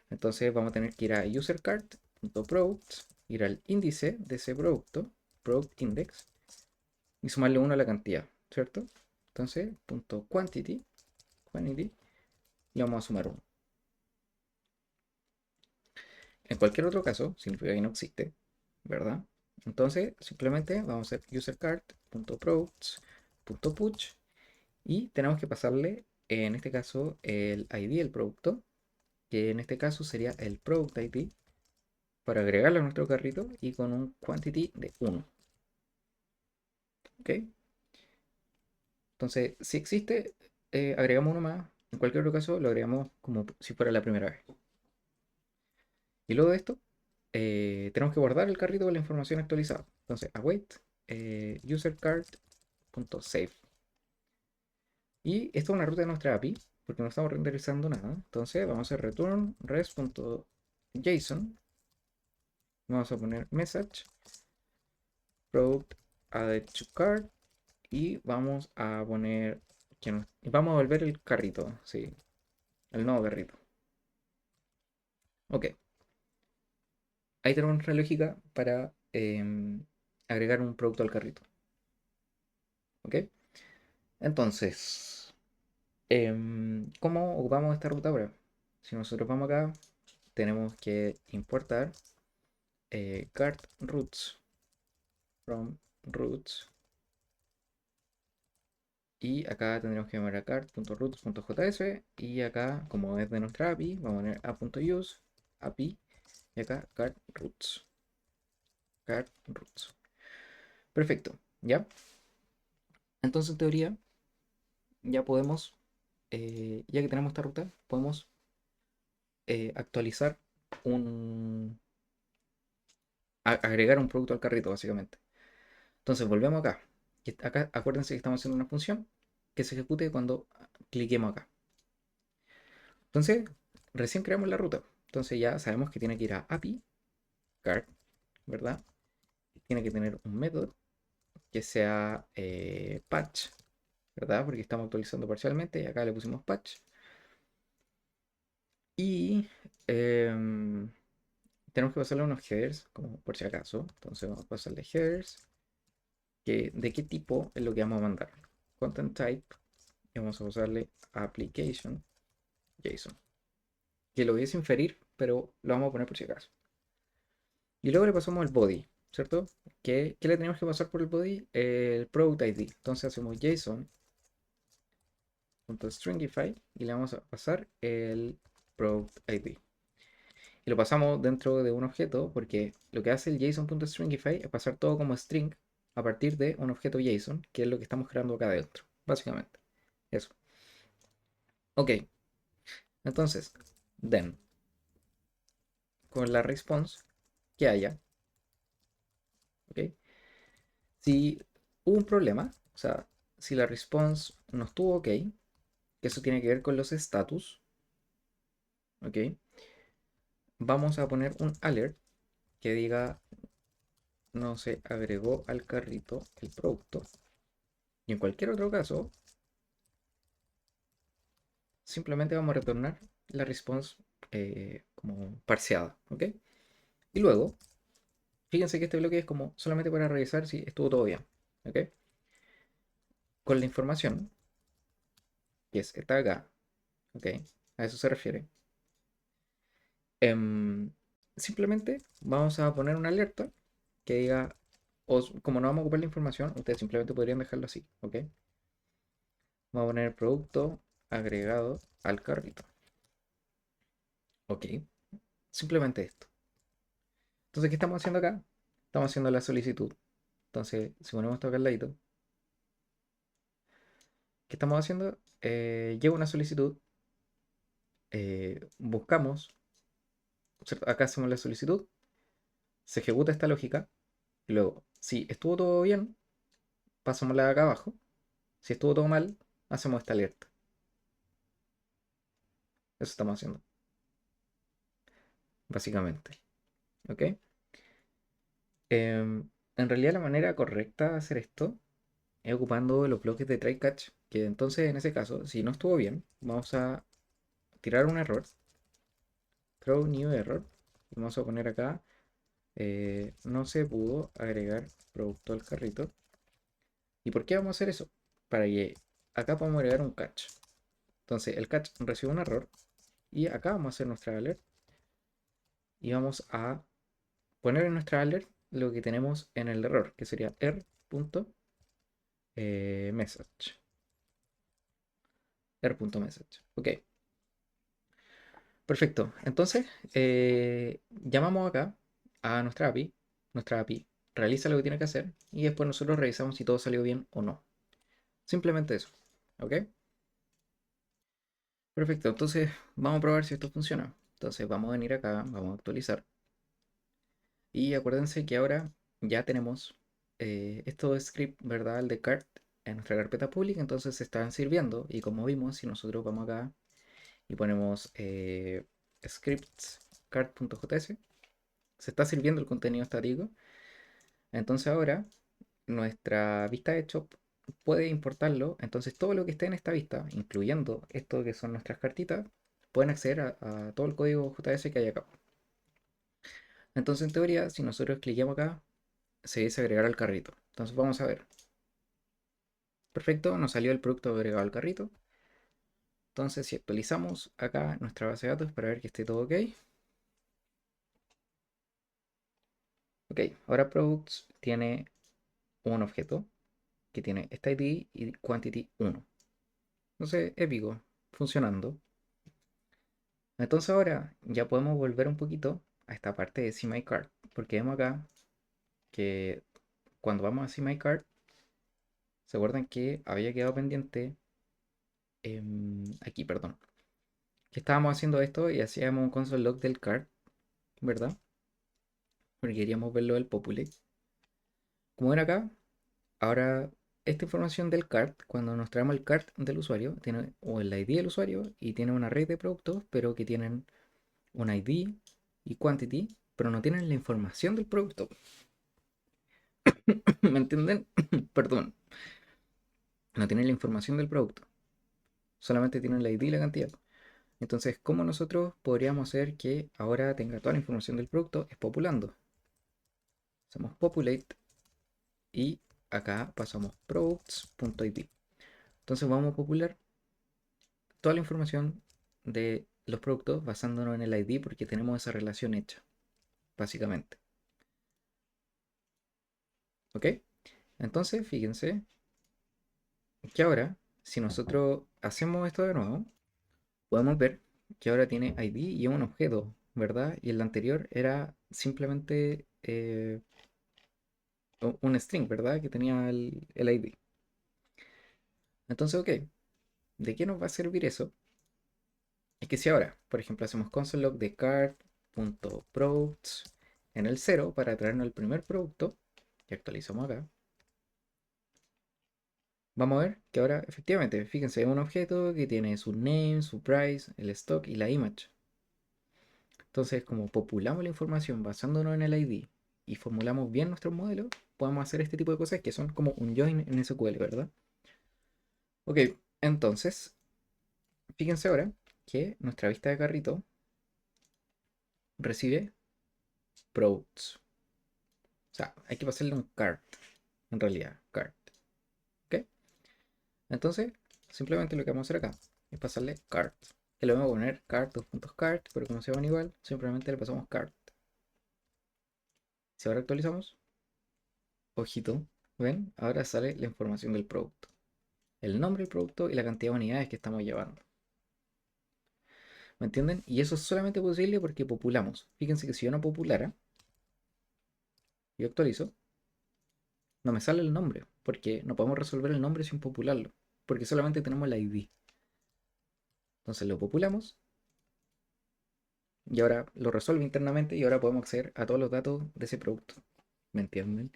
Entonces vamos a tener que ir a userCard.products, ir al índice de ese producto, product index, y sumarle 1 a la cantidad, ¿cierto? Entonces, punto quantity, le vamos a sumar 1. En cualquier otro caso, significa que no existe, ¿verdad? Entonces, simplemente vamos a hacer userCard.products.push y tenemos que pasarle, en este caso, el ID del producto, que en este caso sería el product ID, para agregarlo a nuestro carrito y con un quantity de 1. ¿Ok? Entonces, si existe, agregamos uno más. En cualquier otro caso, lo agregamos como si fuera la primera vez. Y luego de esto, tenemos que guardar el carrito con la información actualizada. Entonces, await userCard.save. Y esto es una ruta de nuestra API, porque no estamos renderizando nada. Entonces, vamos a hacer return res.json. Vamos a poner message product added to cart y vamos a poner vamos a volver el carrito, sí, el nuevo carrito. Ok, ahí tenemos nuestra lógica para agregar un producto al carrito. Ok, entonces, ¿cómo ocupamos esta ruta ahora? Si nosotros vamos acá, tenemos que importar cart routes from routes. Y acá tendremos que llamar a cart.routes.js y acá, como es de nuestra API, vamos a poner a.use API y acá cart routes. Cart routes. Perfecto, ¿ya? Entonces, en teoría, ya podemos, ya que tenemos esta ruta, podemos actualizar un, agregar un producto al carrito, básicamente. Entonces, volvemos acá. Y acá, acuérdense que estamos haciendo una función que se ejecute cuando cliquemos acá. Entonces, recién creamos la ruta. Entonces ya sabemos que tiene que ir a API, cart, ¿verdad? Tiene que tener un método que sea patch, ¿verdad? Porque estamos actualizando parcialmente y acá le pusimos patch. Y tenemos que pasarle unos headers, como por si acaso. Entonces vamos a pasarle headers, que de qué tipo es lo que vamos a mandar. Content type, y vamos a pasarle application JSON, que lo voy a inferir, pero lo vamos a poner por si acaso. Y luego le pasamos el body, ¿cierto? ¿Qué le tenemos que pasar por el body? El product ID. Entonces hacemos JSON.stringify y le vamos a pasar el product ID. Y lo pasamos dentro de un objeto porque lo que hace el JSON.stringify es pasar todo como string a partir de un objeto JSON, que es lo que estamos creando acá adentro, básicamente. Eso. Ok, entonces, then, con la response que haya, ¿ok? Si hubo un problema, o sea, si la response no estuvo ok, que eso tiene que ver con los status, ¿ok? Vamos a poner un alert que diga no se agregó al carrito el producto. Y en cualquier otro caso, simplemente vamos a retornar la response como parseada, ¿ok? Y luego, fíjense que este bloque es como solamente para revisar si estuvo todo bien, ¿ok? Con la información, que es esta acá, ¿ok? A eso se refiere. Em, Simplemente vamos a poner una alerta que diga, como no vamos a ocupar la información, ustedes simplemente podrían dejarlo así, ¿ok? Vamos a poner producto agregado al carrito, ¿ok? Simplemente esto. Entonces, ¿qué estamos haciendo acá? Estamos haciendo la solicitud. Entonces, si ponemos esto acá al ladito, ¿qué estamos haciendo? Llega una solicitud, buscamos, ¿cierto? Acá hacemos la solicitud, se ejecuta esta lógica, y luego, si estuvo todo bien, pasámosla de acá abajo. Si estuvo todo mal, hacemos esta alerta. Eso estamos haciendo, básicamente. ¿Ok? En realidad la manera correcta de hacer esto es ocupando los bloques de try catch, que entonces en ese caso, si no estuvo bien, vamos a tirar un error, throw new error, y vamos a poner acá, no se pudo agregar producto al carrito. ¿Y por qué vamos a hacer eso? Para que acá podamos agregar un catch. Entonces el catch recibe un error y acá vamos a hacer nuestra alert y vamos a poner en nuestra alert lo que tenemos en el error, que sería er.message. Er.message. Ok, perfecto. Entonces, llamamos acá a nuestra API. Nuestra API realiza lo que tiene que hacer y después nosotros revisamos si todo salió bien o no. Simplemente eso. ¿Ok? Perfecto. Entonces, vamos a probar si esto funciona. Entonces, vamos a venir acá, vamos a actualizar. Y acuérdense que ahora ya tenemos estos scripts, ¿verdad? El de cart en nuestra carpeta pública, entonces se están sirviendo. Y como vimos, si nosotros vamos acá y ponemos scripts cart.js, se está sirviendo el contenido estático. Entonces ahora nuestra vista de shop puede importarlo. Entonces todo lo que esté en esta vista, incluyendo esto que son nuestras cartitas, pueden acceder a todo el código JS que hay acá. Entonces en teoría, si nosotros cliqueamos acá, se dice agregar al carrito. Entonces vamos a ver. Perfecto, nos salió el producto agregado al carrito. Entonces si actualizamos acá nuestra base de datos para ver que esté todo ok. Ok, ahora products tiene un objeto que tiene esta ID y quantity 1. Entonces, épico, funcionando. Entonces ahora ya podemos volver un poquito a esta parte de See My Card, porque vemos acá que cuando vamos a See My Card, se acuerdan que había quedado pendiente, aquí, perdón, que estábamos haciendo esto y hacíamos un console log del card, ¿verdad? Porque queríamos verlo del populate. Como era acá, ahora esta información del card, cuando nos traemos el card del usuario, tiene o el ID del usuario y tiene una red de productos, pero que tienen un ID y quantity. pero no tienen la información del producto. ¿Me entienden? Perdón. No tienen la información del producto. Solamente tienen la ID y la cantidad. Entonces, ¿cómo nosotros podríamos hacer que ahora tenga toda la información del producto? Es populando. Hacemos populate y acá pasamos products.id. Entonces vamos a popular toda la información de los productos basándonos en el ID porque tenemos esa relación hecha, básicamente. ¿Ok? Entonces, fíjense que ahora, si nosotros hacemos esto de nuevo, podemos ver que ahora tiene ID y es un objeto, ¿verdad? Y el anterior era simplemente un string, ¿verdad? Que tenía el ID. Entonces, ok, ¿de qué nos va a servir eso? Es que si ahora, por ejemplo, hacemos console log de cart.products en el 0 para traernos el primer producto, y actualizamos acá, vamos a ver que ahora, efectivamente, fíjense, es un objeto que tiene su name, su price, el stock y la image. Entonces, como populamos la información basándonos en el ID y formulamos bien nuestros modelos, podemos hacer este tipo de cosas que son como un join en SQL, ¿verdad? Ok, entonces, fíjense ahora que nuestra vista de carrito recibe products. O sea, hay que pasarle un cart, en realidad, cart. ¿Ok? Entonces, simplemente lo que vamos a hacer acá es pasarle cart. Que le vamos a poner cart2.cart, pero como se llaman igual, simplemente le pasamos cart. Si ahora actualizamos, ojito, ¿ven? Ahora sale la información del producto. El nombre del producto y la cantidad de unidades que estamos llevando. ¿Me entienden? Y eso es solamente posible porque populamos. Fíjense que si yo no populara, yo actualizo, no me sale el nombre, porque no podemos resolver el nombre sin popularlo, porque solamente tenemos la ID. Entonces lo populamos y ahora lo resuelve internamente y ahora podemos acceder a todos los datos de ese producto. ¿Me entienden?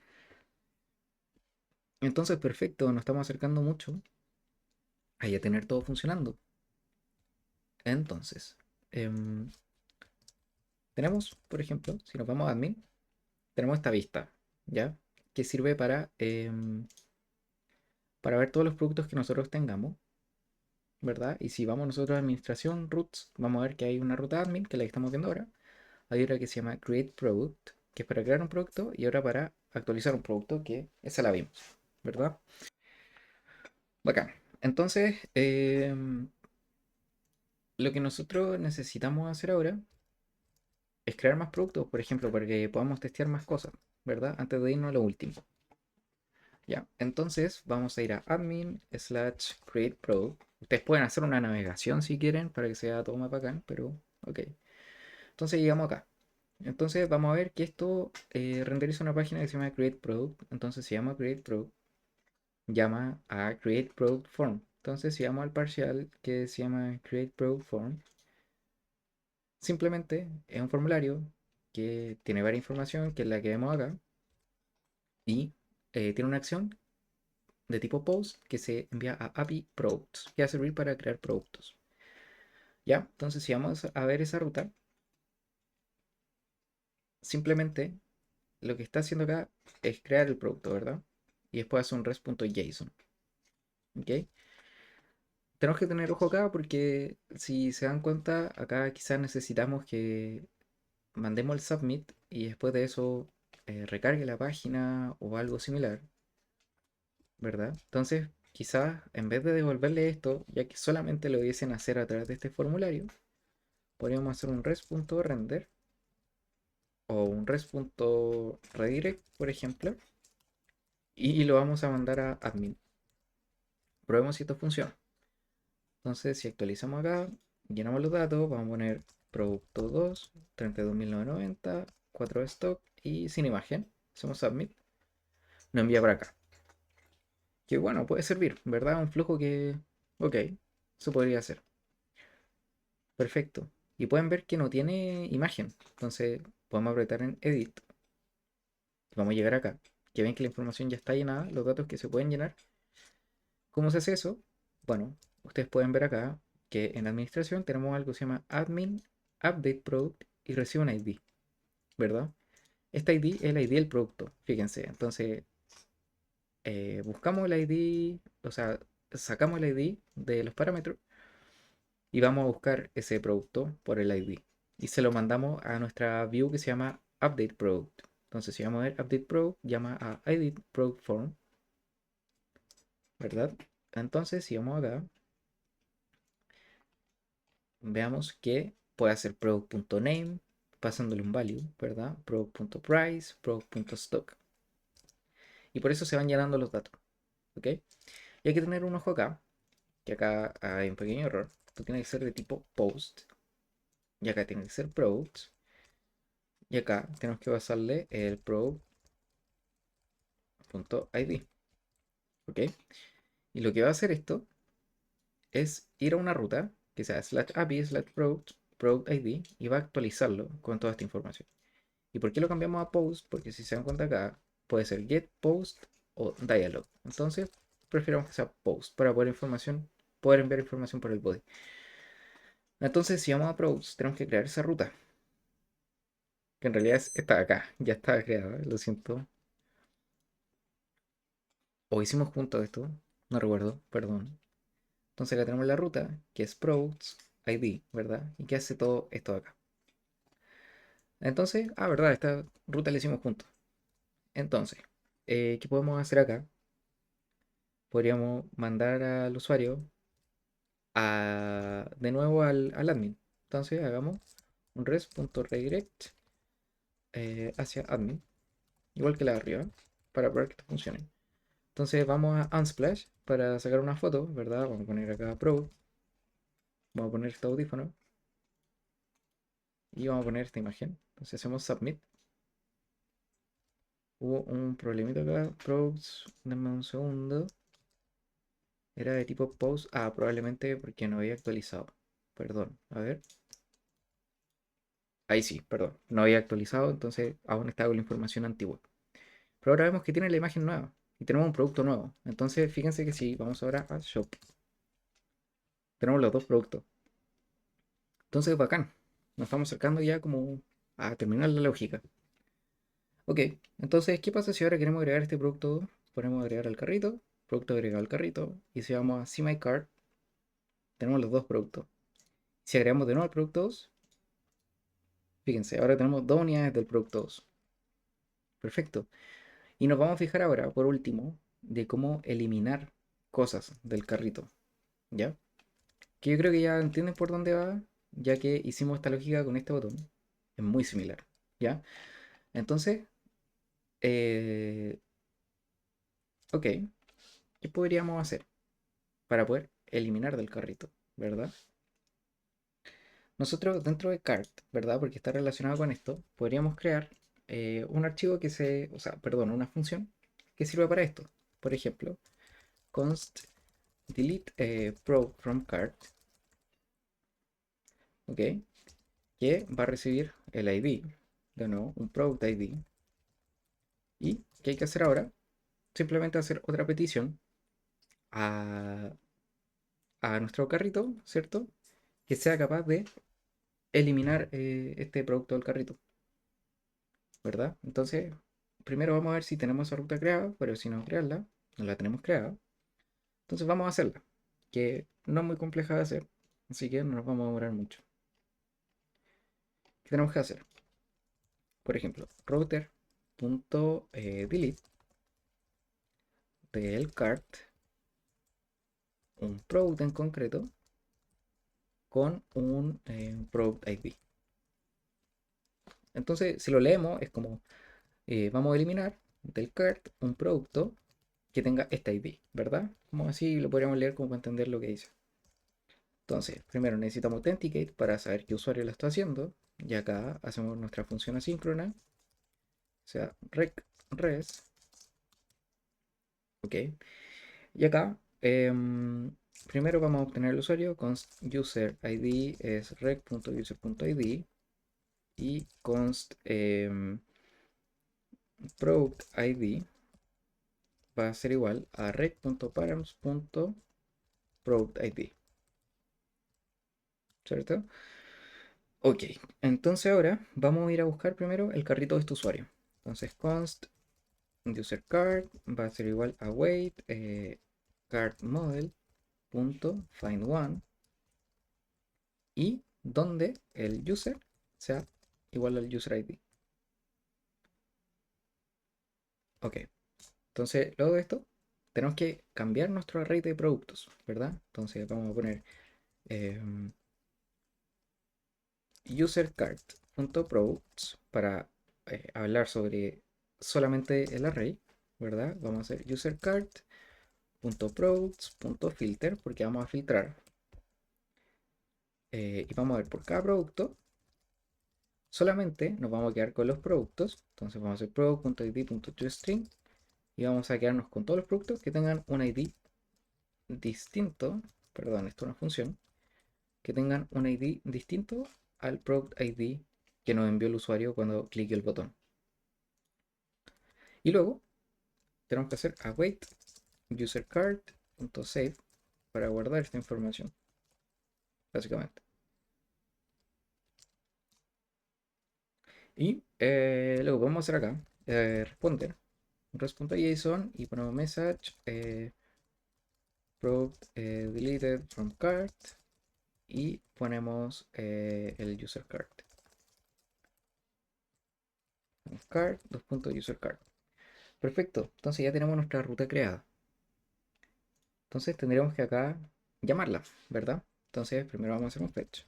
Entonces, perfecto, nos estamos acercando mucho a ya tener todo funcionando. Entonces, em, tenemos, por ejemplo, si nos vamos a admin, tenemos esta vista, ¿ya? Que sirve para ver todos los productos que nosotros tengamos, ¿verdad? Y si vamos nosotros a administración, roots, vamos a ver que hay una ruta admin, que es la que estamos viendo ahora. Hay otra que se llama create product, que es para crear un producto, y ahora para actualizar un producto, que esa la vimos, ¿verdad? Bacán. Entonces, lo que nosotros necesitamos hacer ahora es crear más productos, por ejemplo, para que podamos testear más cosas, ¿verdad? Antes de irnos a lo último. Ya, entonces vamos a ir a admin slash create product. Ustedes pueden hacer una navegación si quieren para que sea todo más bacán, pero ok. Entonces llegamos acá. Entonces vamos a ver que esto renderiza una página que se llama create product. Entonces se llama create product, llama a create product form. Entonces si vamos al parcial que se llama create product form, simplemente es un formulario que tiene varias información, que es la que vemos acá, y tiene una acción de tipo post que se envía a API products, que va a servir para crear productos. ¿Ya? Entonces, si vamos a ver esa ruta, simplemente lo que está haciendo acá es crear el producto, ¿verdad? Y después hace un res.json. ¿Ok? Tenemos que tener ojo acá porque si se dan cuenta, acá quizás necesitamos que mandemos el submit y después de eso recargue la página o algo similar, ¿verdad? Entonces, quizás en vez de devolverle esto, ya que solamente lo hubiesen hacer a través de este formulario, podríamos hacer un res.render o un res.redirect, por ejemplo, y lo vamos a mandar a admin. Probemos si esto funciona. Entonces, si actualizamos acá, llenamos los datos, vamos a poner producto 2, 32.990, 4 de stock y sin imagen. Hacemos submit. Nos envía para acá. Que bueno, puede servir, ¿verdad? Un flujo que, ok, eso podría ser. Perfecto. Y pueden ver que no tiene imagen. Entonces, podemos apretar en edit. Vamos a llegar acá. Que ven que la información ya está llenada, los datos que se pueden llenar. ¿Cómo se hace eso? Bueno, ustedes pueden ver acá que en administración tenemos algo que se llama admin update product y recibe un ID. ¿verdad? Este ID es el ID del producto, fíjense. Entonces, buscamos el ID, o sea, sacamos el ID de los parámetros y vamos a buscar ese producto por el ID. Y se lo mandamos a nuestra view que se llama Update Product. Entonces, si vamos a ver Update Product, llama a Edit Product Form, ¿verdad? Entonces, si vamos acá, veamos que puede hacer product.name, pasándole un value, ¿verdad? Product.price, product.stock. Y por eso se van llenando los datos, ¿ok? Y hay que tener un ojo acá, que acá hay un pequeño error. Esto tiene que ser de tipo post, y acá tiene que ser products, y acá tenemos que pasarle el product.id, ¿ok? Y lo que va a hacer esto es ir a una ruta que sea slash API slash product ID y va a actualizarlo con toda esta información. ¿Y por qué lo cambiamos a post? Porque si se dan cuenta acá, puede ser get post o dialog. Entonces, preferimos que sea post para poder enviar información por el body. Entonces, si vamos a post, tenemos que crear esa ruta, que en realidad está acá, ya está creada, lo siento. O hicimos juntos esto, no recuerdo, perdón. Entonces acá tenemos la ruta, que es products ID, ¿verdad? Y que hace todo esto acá. Entonces, verdad, esta ruta la hicimos juntos. Entonces, ¿qué podemos hacer acá? Podríamos mandar al usuario de nuevo al admin. Entonces, hagamos un res.redirect hacia admin, igual que la de arriba, para probar que esto funcione. Entonces, vamos a Unsplash para sacar una foto, ¿verdad? Vamos a poner acá Pro, vamos a poner este audífono y vamos a poner esta imagen. Entonces, hacemos Submit. Hubo un problemita acá. Probes, denme un segundo. Era de tipo post. Probablemente porque no había actualizado. Perdón, a ver. Ahí sí, perdón. No había actualizado, entonces aún estaba con la información antigua. Pero ahora vemos que tiene la imagen nueva. Y tenemos un producto nuevo. Entonces, fíjense que si vamos ahora a Shop, tenemos los dos productos. Entonces, bacán. Nos estamos acercando ya como a terminar la lógica. Ok, entonces, ¿qué pasa si ahora queremos agregar este producto? Ponemos agregar al carrito, producto agregado al carrito. Y si vamos a See My Cart, tenemos los dos productos. Si agregamos de nuevo el producto 2, fíjense, ahora tenemos dos unidades del producto 2. Perfecto. Y nos vamos a fijar ahora, por último, de cómo eliminar cosas del carrito. ¿Ya? Que yo creo que ya entienden por dónde va, ya que hicimos esta lógica con este botón. Es muy similar. ¿Ya? Entonces, eh, ok, ¿qué podríamos hacer para poder eliminar del carrito? ¿Verdad? Nosotros dentro de cart, ¿verdad? Porque está relacionado con esto, podríamos crear un archivo o sea, perdón, una función que sirva para esto. Por ejemplo, const delete product from cart, ¿ok? Que va a recibir el ID, de nuevo, un product ID. ¿Y qué hay que hacer ahora? Simplemente hacer otra petición a, a nuestro carrito, ¿cierto? Que sea capaz de eliminar este producto del carrito, ¿verdad? Entonces, primero vamos a ver si tenemos esa ruta creada, pero si no crearla, no la tenemos creada. Entonces vamos a hacerla, que no es muy compleja de hacer, así que no nos vamos a demorar mucho. ¿Qué tenemos que hacer? Por ejemplo, router.delete del cart un product en concreto con un product ID. Entonces, si lo leemos, es como vamos a eliminar del cart un producto que tenga este ID, ¿verdad? Como así lo podríamos leer como para entender lo que dice. Entonces, primero necesitamos authenticate para saber qué usuario lo está haciendo. Y acá hacemos nuestra función asíncrona, o sea, res, ok. Y acá, primero vamos a obtener el usuario, const user ID es rec.user.id y const product ID va a ser igual a rec.params.productID, ¿cierto? Ok, entonces ahora vamos a ir a buscar primero el carrito de este usuario. Entonces const user card va a ser igual a wait card model punto find one y donde el user sea igual al user ID. Ok, entonces luego de esto tenemos que cambiar nuestro array de productos, ¿verdad? Entonces vamos a poner em, userCard.products para hablar sobre solamente el array, ¿verdad? Vamos a hacer userCard.products.filter porque vamos a filtrar y vamos a ver por cada producto. Solamente nos vamos a quedar con los productos. Entonces vamos a hacer product.id.toString y vamos a quedarnos con todos los productos que tengan un ID distinto. Perdón, esto es una función. Que tengan un ID distinto al product ID que nos envió el usuario cuando clique el botón. Y luego tenemos que hacer await userCard.save para guardar esta información, básicamente. Y luego podemos hacer acá, responder, responde.json y ponemos message product deleted from cart y ponemos el userCard. Card, dos puntos userCard. Perfecto, entonces ya tenemos nuestra ruta creada. Entonces tendríamos que acá llamarla, ¿verdad? Entonces primero vamos a hacer un fetch.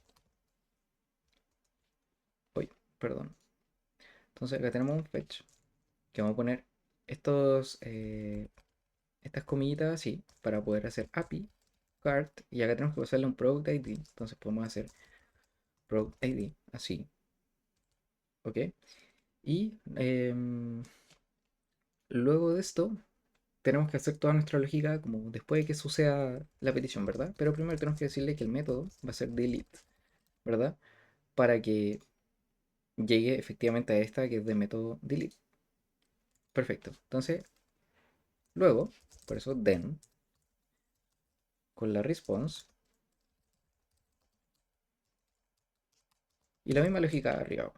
Uy, perdón. Entonces acá tenemos un fetch que vamos a poner estas comillitas así para poder hacer API, cart, y acá tenemos que pasarle un product ID. Entonces podemos hacer product ID así, ¿ok? Y luego de esto tenemos que hacer toda nuestra lógica como después de que suceda la petición, ¿verdad? Pero primero tenemos que decirle que el método va a ser delete, ¿verdad? Para que llegue efectivamente a esta que es de método delete. Perfecto. Entonces, luego, por eso then, con la response, y la misma lógica de arriba.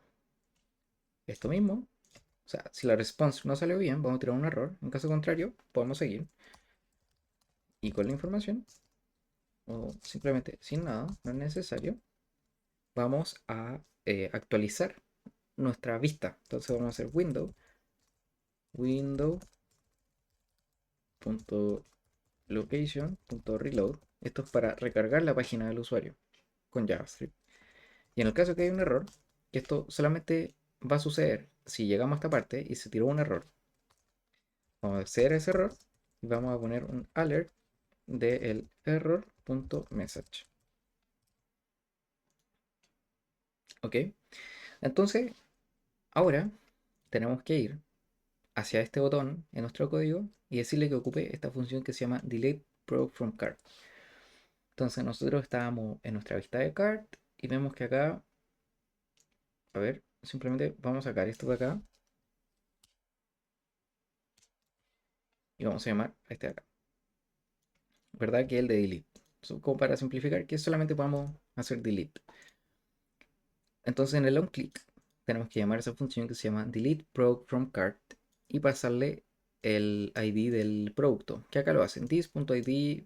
Esto mismo, o sea, si la response no salió bien, vamos a tirar un error. En caso contrario, podemos seguir. Y con la información, o simplemente sin nada, no es necesario, vamos a actualizar nuestra vista. Entonces vamos a hacer window.location.reload. Esto es para recargar la página del usuario con JavaScript. Y en el caso que hay un error, que esto solamente va a suceder si llegamos a esta parte y se tiró un error, vamos a hacer ese error y vamos a poner un alert del error.message. ¿Ok? Entonces, ahora tenemos que ir hacia este botón en nuestro código y decirle que ocupe esta función que se llama delete product from cart. Entonces nosotros estábamos en nuestra vista de cart y vemos que acá, a ver, simplemente vamos a sacar esto de acá y vamos a llamar a este de acá. ¿Verdad? Que es el de delete. Como para simplificar, que solamente podamos hacer delete. Entonces en el onClick tenemos que llamar a esa función que se llama delete product from cart y pasarle el ID del producto, que acá lo hacen this.id.id.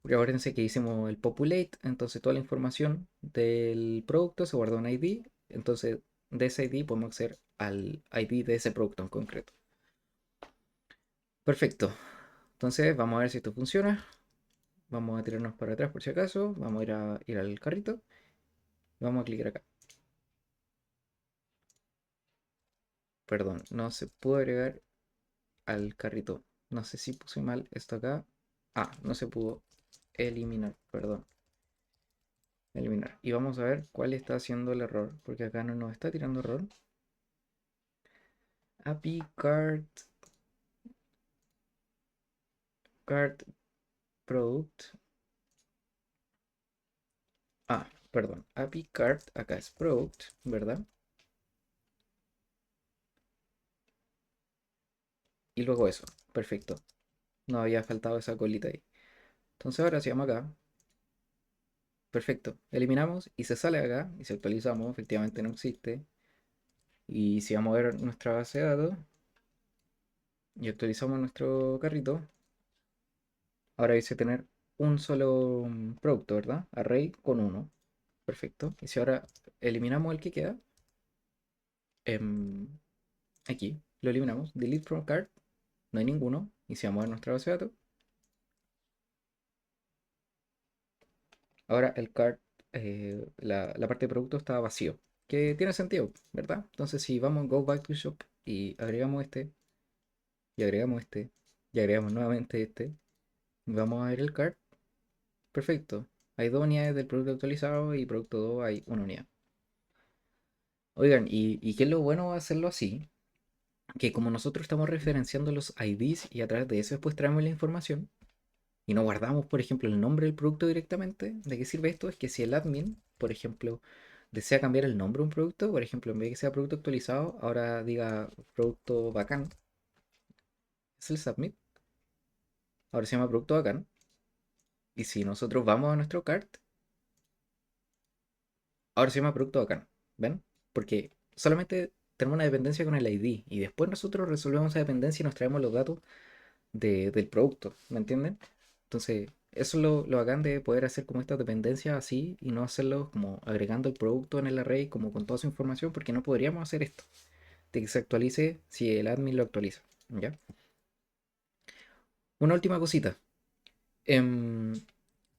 Porque acuérdense que hicimos el populate, entonces toda la información del producto se guarda en ID, entonces de ese ID podemos acceder al ID de ese producto en concreto. Perfecto, entonces vamos a ver si esto funciona. Vamos a tirarnos para atrás por si acaso. Vamos a ir al carrito. Vamos a clicar acá. Perdón, no se pudo agregar al carrito. No sé si puse mal esto acá. Ah, no se pudo eliminar, perdón. Eliminar. Y vamos a ver cuál está haciendo el error. Porque acá no nos está tirando error. API card product. Ah, perdón. API card acá es product, ¿verdad? Y luego eso. Perfecto. No había faltado esa colita ahí. Entonces ahora si vamos acá. Perfecto. Eliminamos y se sale acá y si actualizamos, efectivamente no existe. Y si vamos a ver nuestra base de datos y actualizamos nuestro carrito, ahora dice tener un solo producto, ¿verdad? Array con uno. Perfecto. Y si ahora eliminamos el que queda, em, aquí lo eliminamos, delete from cart, no hay ninguno. Y si vamos a ver nuestra base de datos, ahora el cart, la parte de producto está vacío. Que tiene sentido, ¿verdad? Entonces si vamos go back to shop y agregamos este, y agregamos este, y agregamos nuevamente este, y vamos a ver el cart, perfecto. Hay dos unidades del producto actualizado y producto 2 hay una unidad. Oigan, ¿y qué es lo bueno de hacerlo así? Que como nosotros estamos referenciando los IDs y a través de eso después traemos la información y no guardamos, por ejemplo, el nombre del producto directamente, ¿de qué sirve esto? Es que si el admin, por ejemplo, desea cambiar el nombre de un producto, por ejemplo, en vez de que sea producto actualizado, ahora diga producto bacán, es el submit, ahora se llama producto bacán. Y si nosotros vamos a nuestro cart, ahora se llama producto bacán. ¿Ven? Porque solamente tenemos una dependencia con el ID y después nosotros resolvemos esa dependencia y nos traemos los datos del producto. ¿Me entienden? Entonces, eso es lo bacán de poder hacer como estas dependencias así y no hacerlo como agregando el producto en el array como con toda su información porque no podríamos hacer esto. De que se actualice si el admin lo actualiza. ¿Ya? Una última cosita. Em,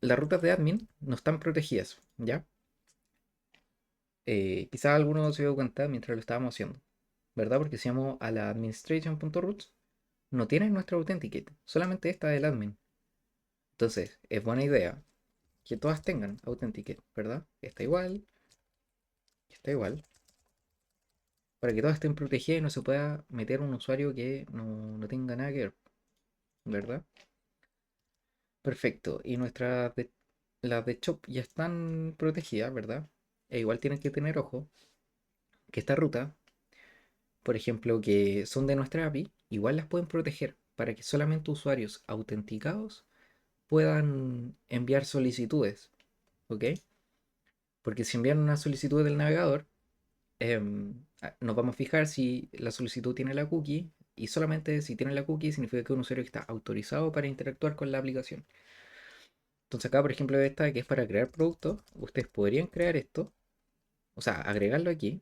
las rutas de admin no están protegidas. ¿Ya? Quizás alguno se dio cuenta mientras lo estábamos haciendo, ¿verdad? Porque si vamos a la administration.roots, no tiene nuestra authenticate, solamente esta del admin. Entonces, es buena idea que todas tengan authenticate, ¿verdad? Está igual, para que todas estén protegidas y no se pueda meter un usuario que no tenga nada que ver, ¿verdad? Perfecto, y las de Chop ya están protegidas, ¿verdad? E igual tienen que tener ojo que esta ruta, por ejemplo, que son de nuestra API, igual las pueden proteger para que solamente usuarios autenticados puedan enviar solicitudes, ¿ok? Porque si envían una solicitud del navegador, nos vamos a fijar si la solicitud tiene la cookie y solamente si tiene la cookie significa que es un usuario que está autorizado para interactuar con la aplicación. Entonces acá, por ejemplo, esta que es para crear productos, ustedes podrían crear esto, o sea, agregarlo aquí.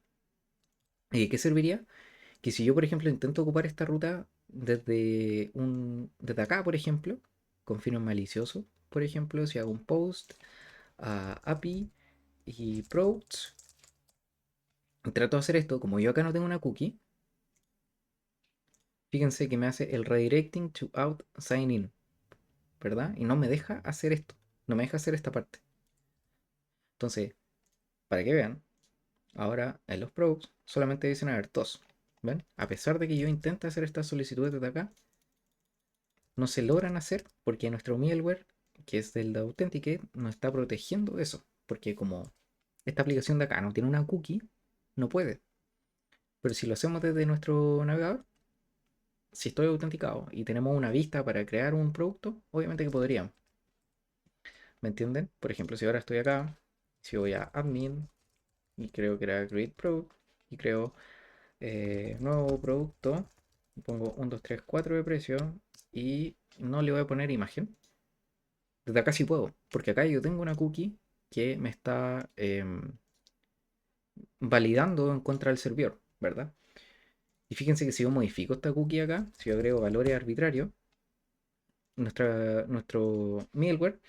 ¿Y qué serviría? Que si yo, por ejemplo, intento ocupar esta ruta desde acá, por ejemplo, con fines maliciosos, por ejemplo, si hago un post a API y products, trato de hacer esto, como yo acá no tengo una cookie, fíjense que me hace el redirecting to out sign in, ¿verdad? Y no me deja hacer esto, no me deja hacer esta parte. Entonces, para que vean, ahora en los products solamente dicen haber dos, ¿ven? A pesar de que yo intente hacer estas solicitudes desde acá, no se logran hacer porque nuestro middleware, que es del de Authenticate, no está protegiendo eso. Porque como esta aplicación de acá no tiene una cookie, no puede. Pero si lo hacemos desde nuestro navegador, si estoy autenticado y tenemos una vista para crear un producto, obviamente que podríamos. ¿Me entienden? Por ejemplo, si ahora estoy acá, si voy a admin y creo que era create product y creo nuevo producto, pongo 1, 2, 3, 4 de precio y no le voy a poner imagen. Desde acá sí puedo, porque acá yo tengo una cookie que me está validando en contra del servidor, ¿verdad? Y fíjense que si yo modifico esta cookie acá, si yo agrego valores arbitrarios, nuestro middleware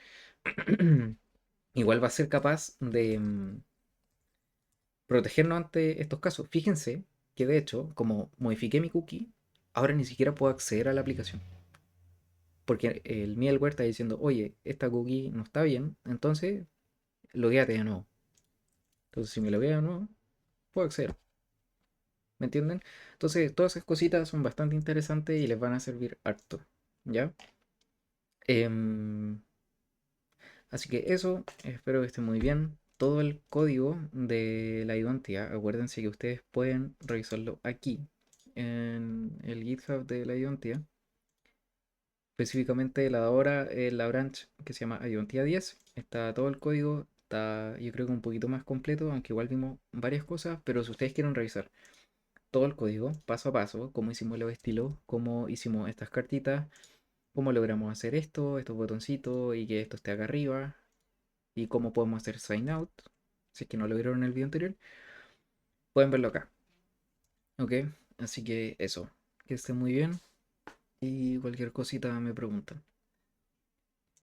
igual va a ser capaz de protegernos ante estos casos. Fíjense que de hecho, como modifiqué mi cookie, ahora ni siquiera puedo acceder a la aplicación. Porque el middleware está diciendo, oye, esta cookie no está bien, entonces logueate de nuevo. Entonces si me logueo de nuevo, puedo acceder. ¿Me entienden? Entonces, todas esas cositas son bastante interesantes y les van a servir harto. ¿Ya? Em, así que eso, espero que estén muy bien. Todo el código de la identidad, acuérdense que ustedes pueden revisarlo aquí, en el GitHub de la identidad. Específicamente la de ahora, la branch que se llama identidad 10. Está todo el código Está, yo creo que un poquito más completo, aunque igual vimos varias cosas, pero si ustedes quieren revisar todo el código, paso a paso, cómo hicimos los estilos, cómo hicimos estas cartitas, cómo logramos hacer esto, estos botoncitos y que esto esté acá arriba, y cómo podemos hacer sign out, si es que no lo vieron en el video anterior, pueden verlo acá, ¿ok? Así que eso, que esté muy bien y cualquier cosita me preguntan.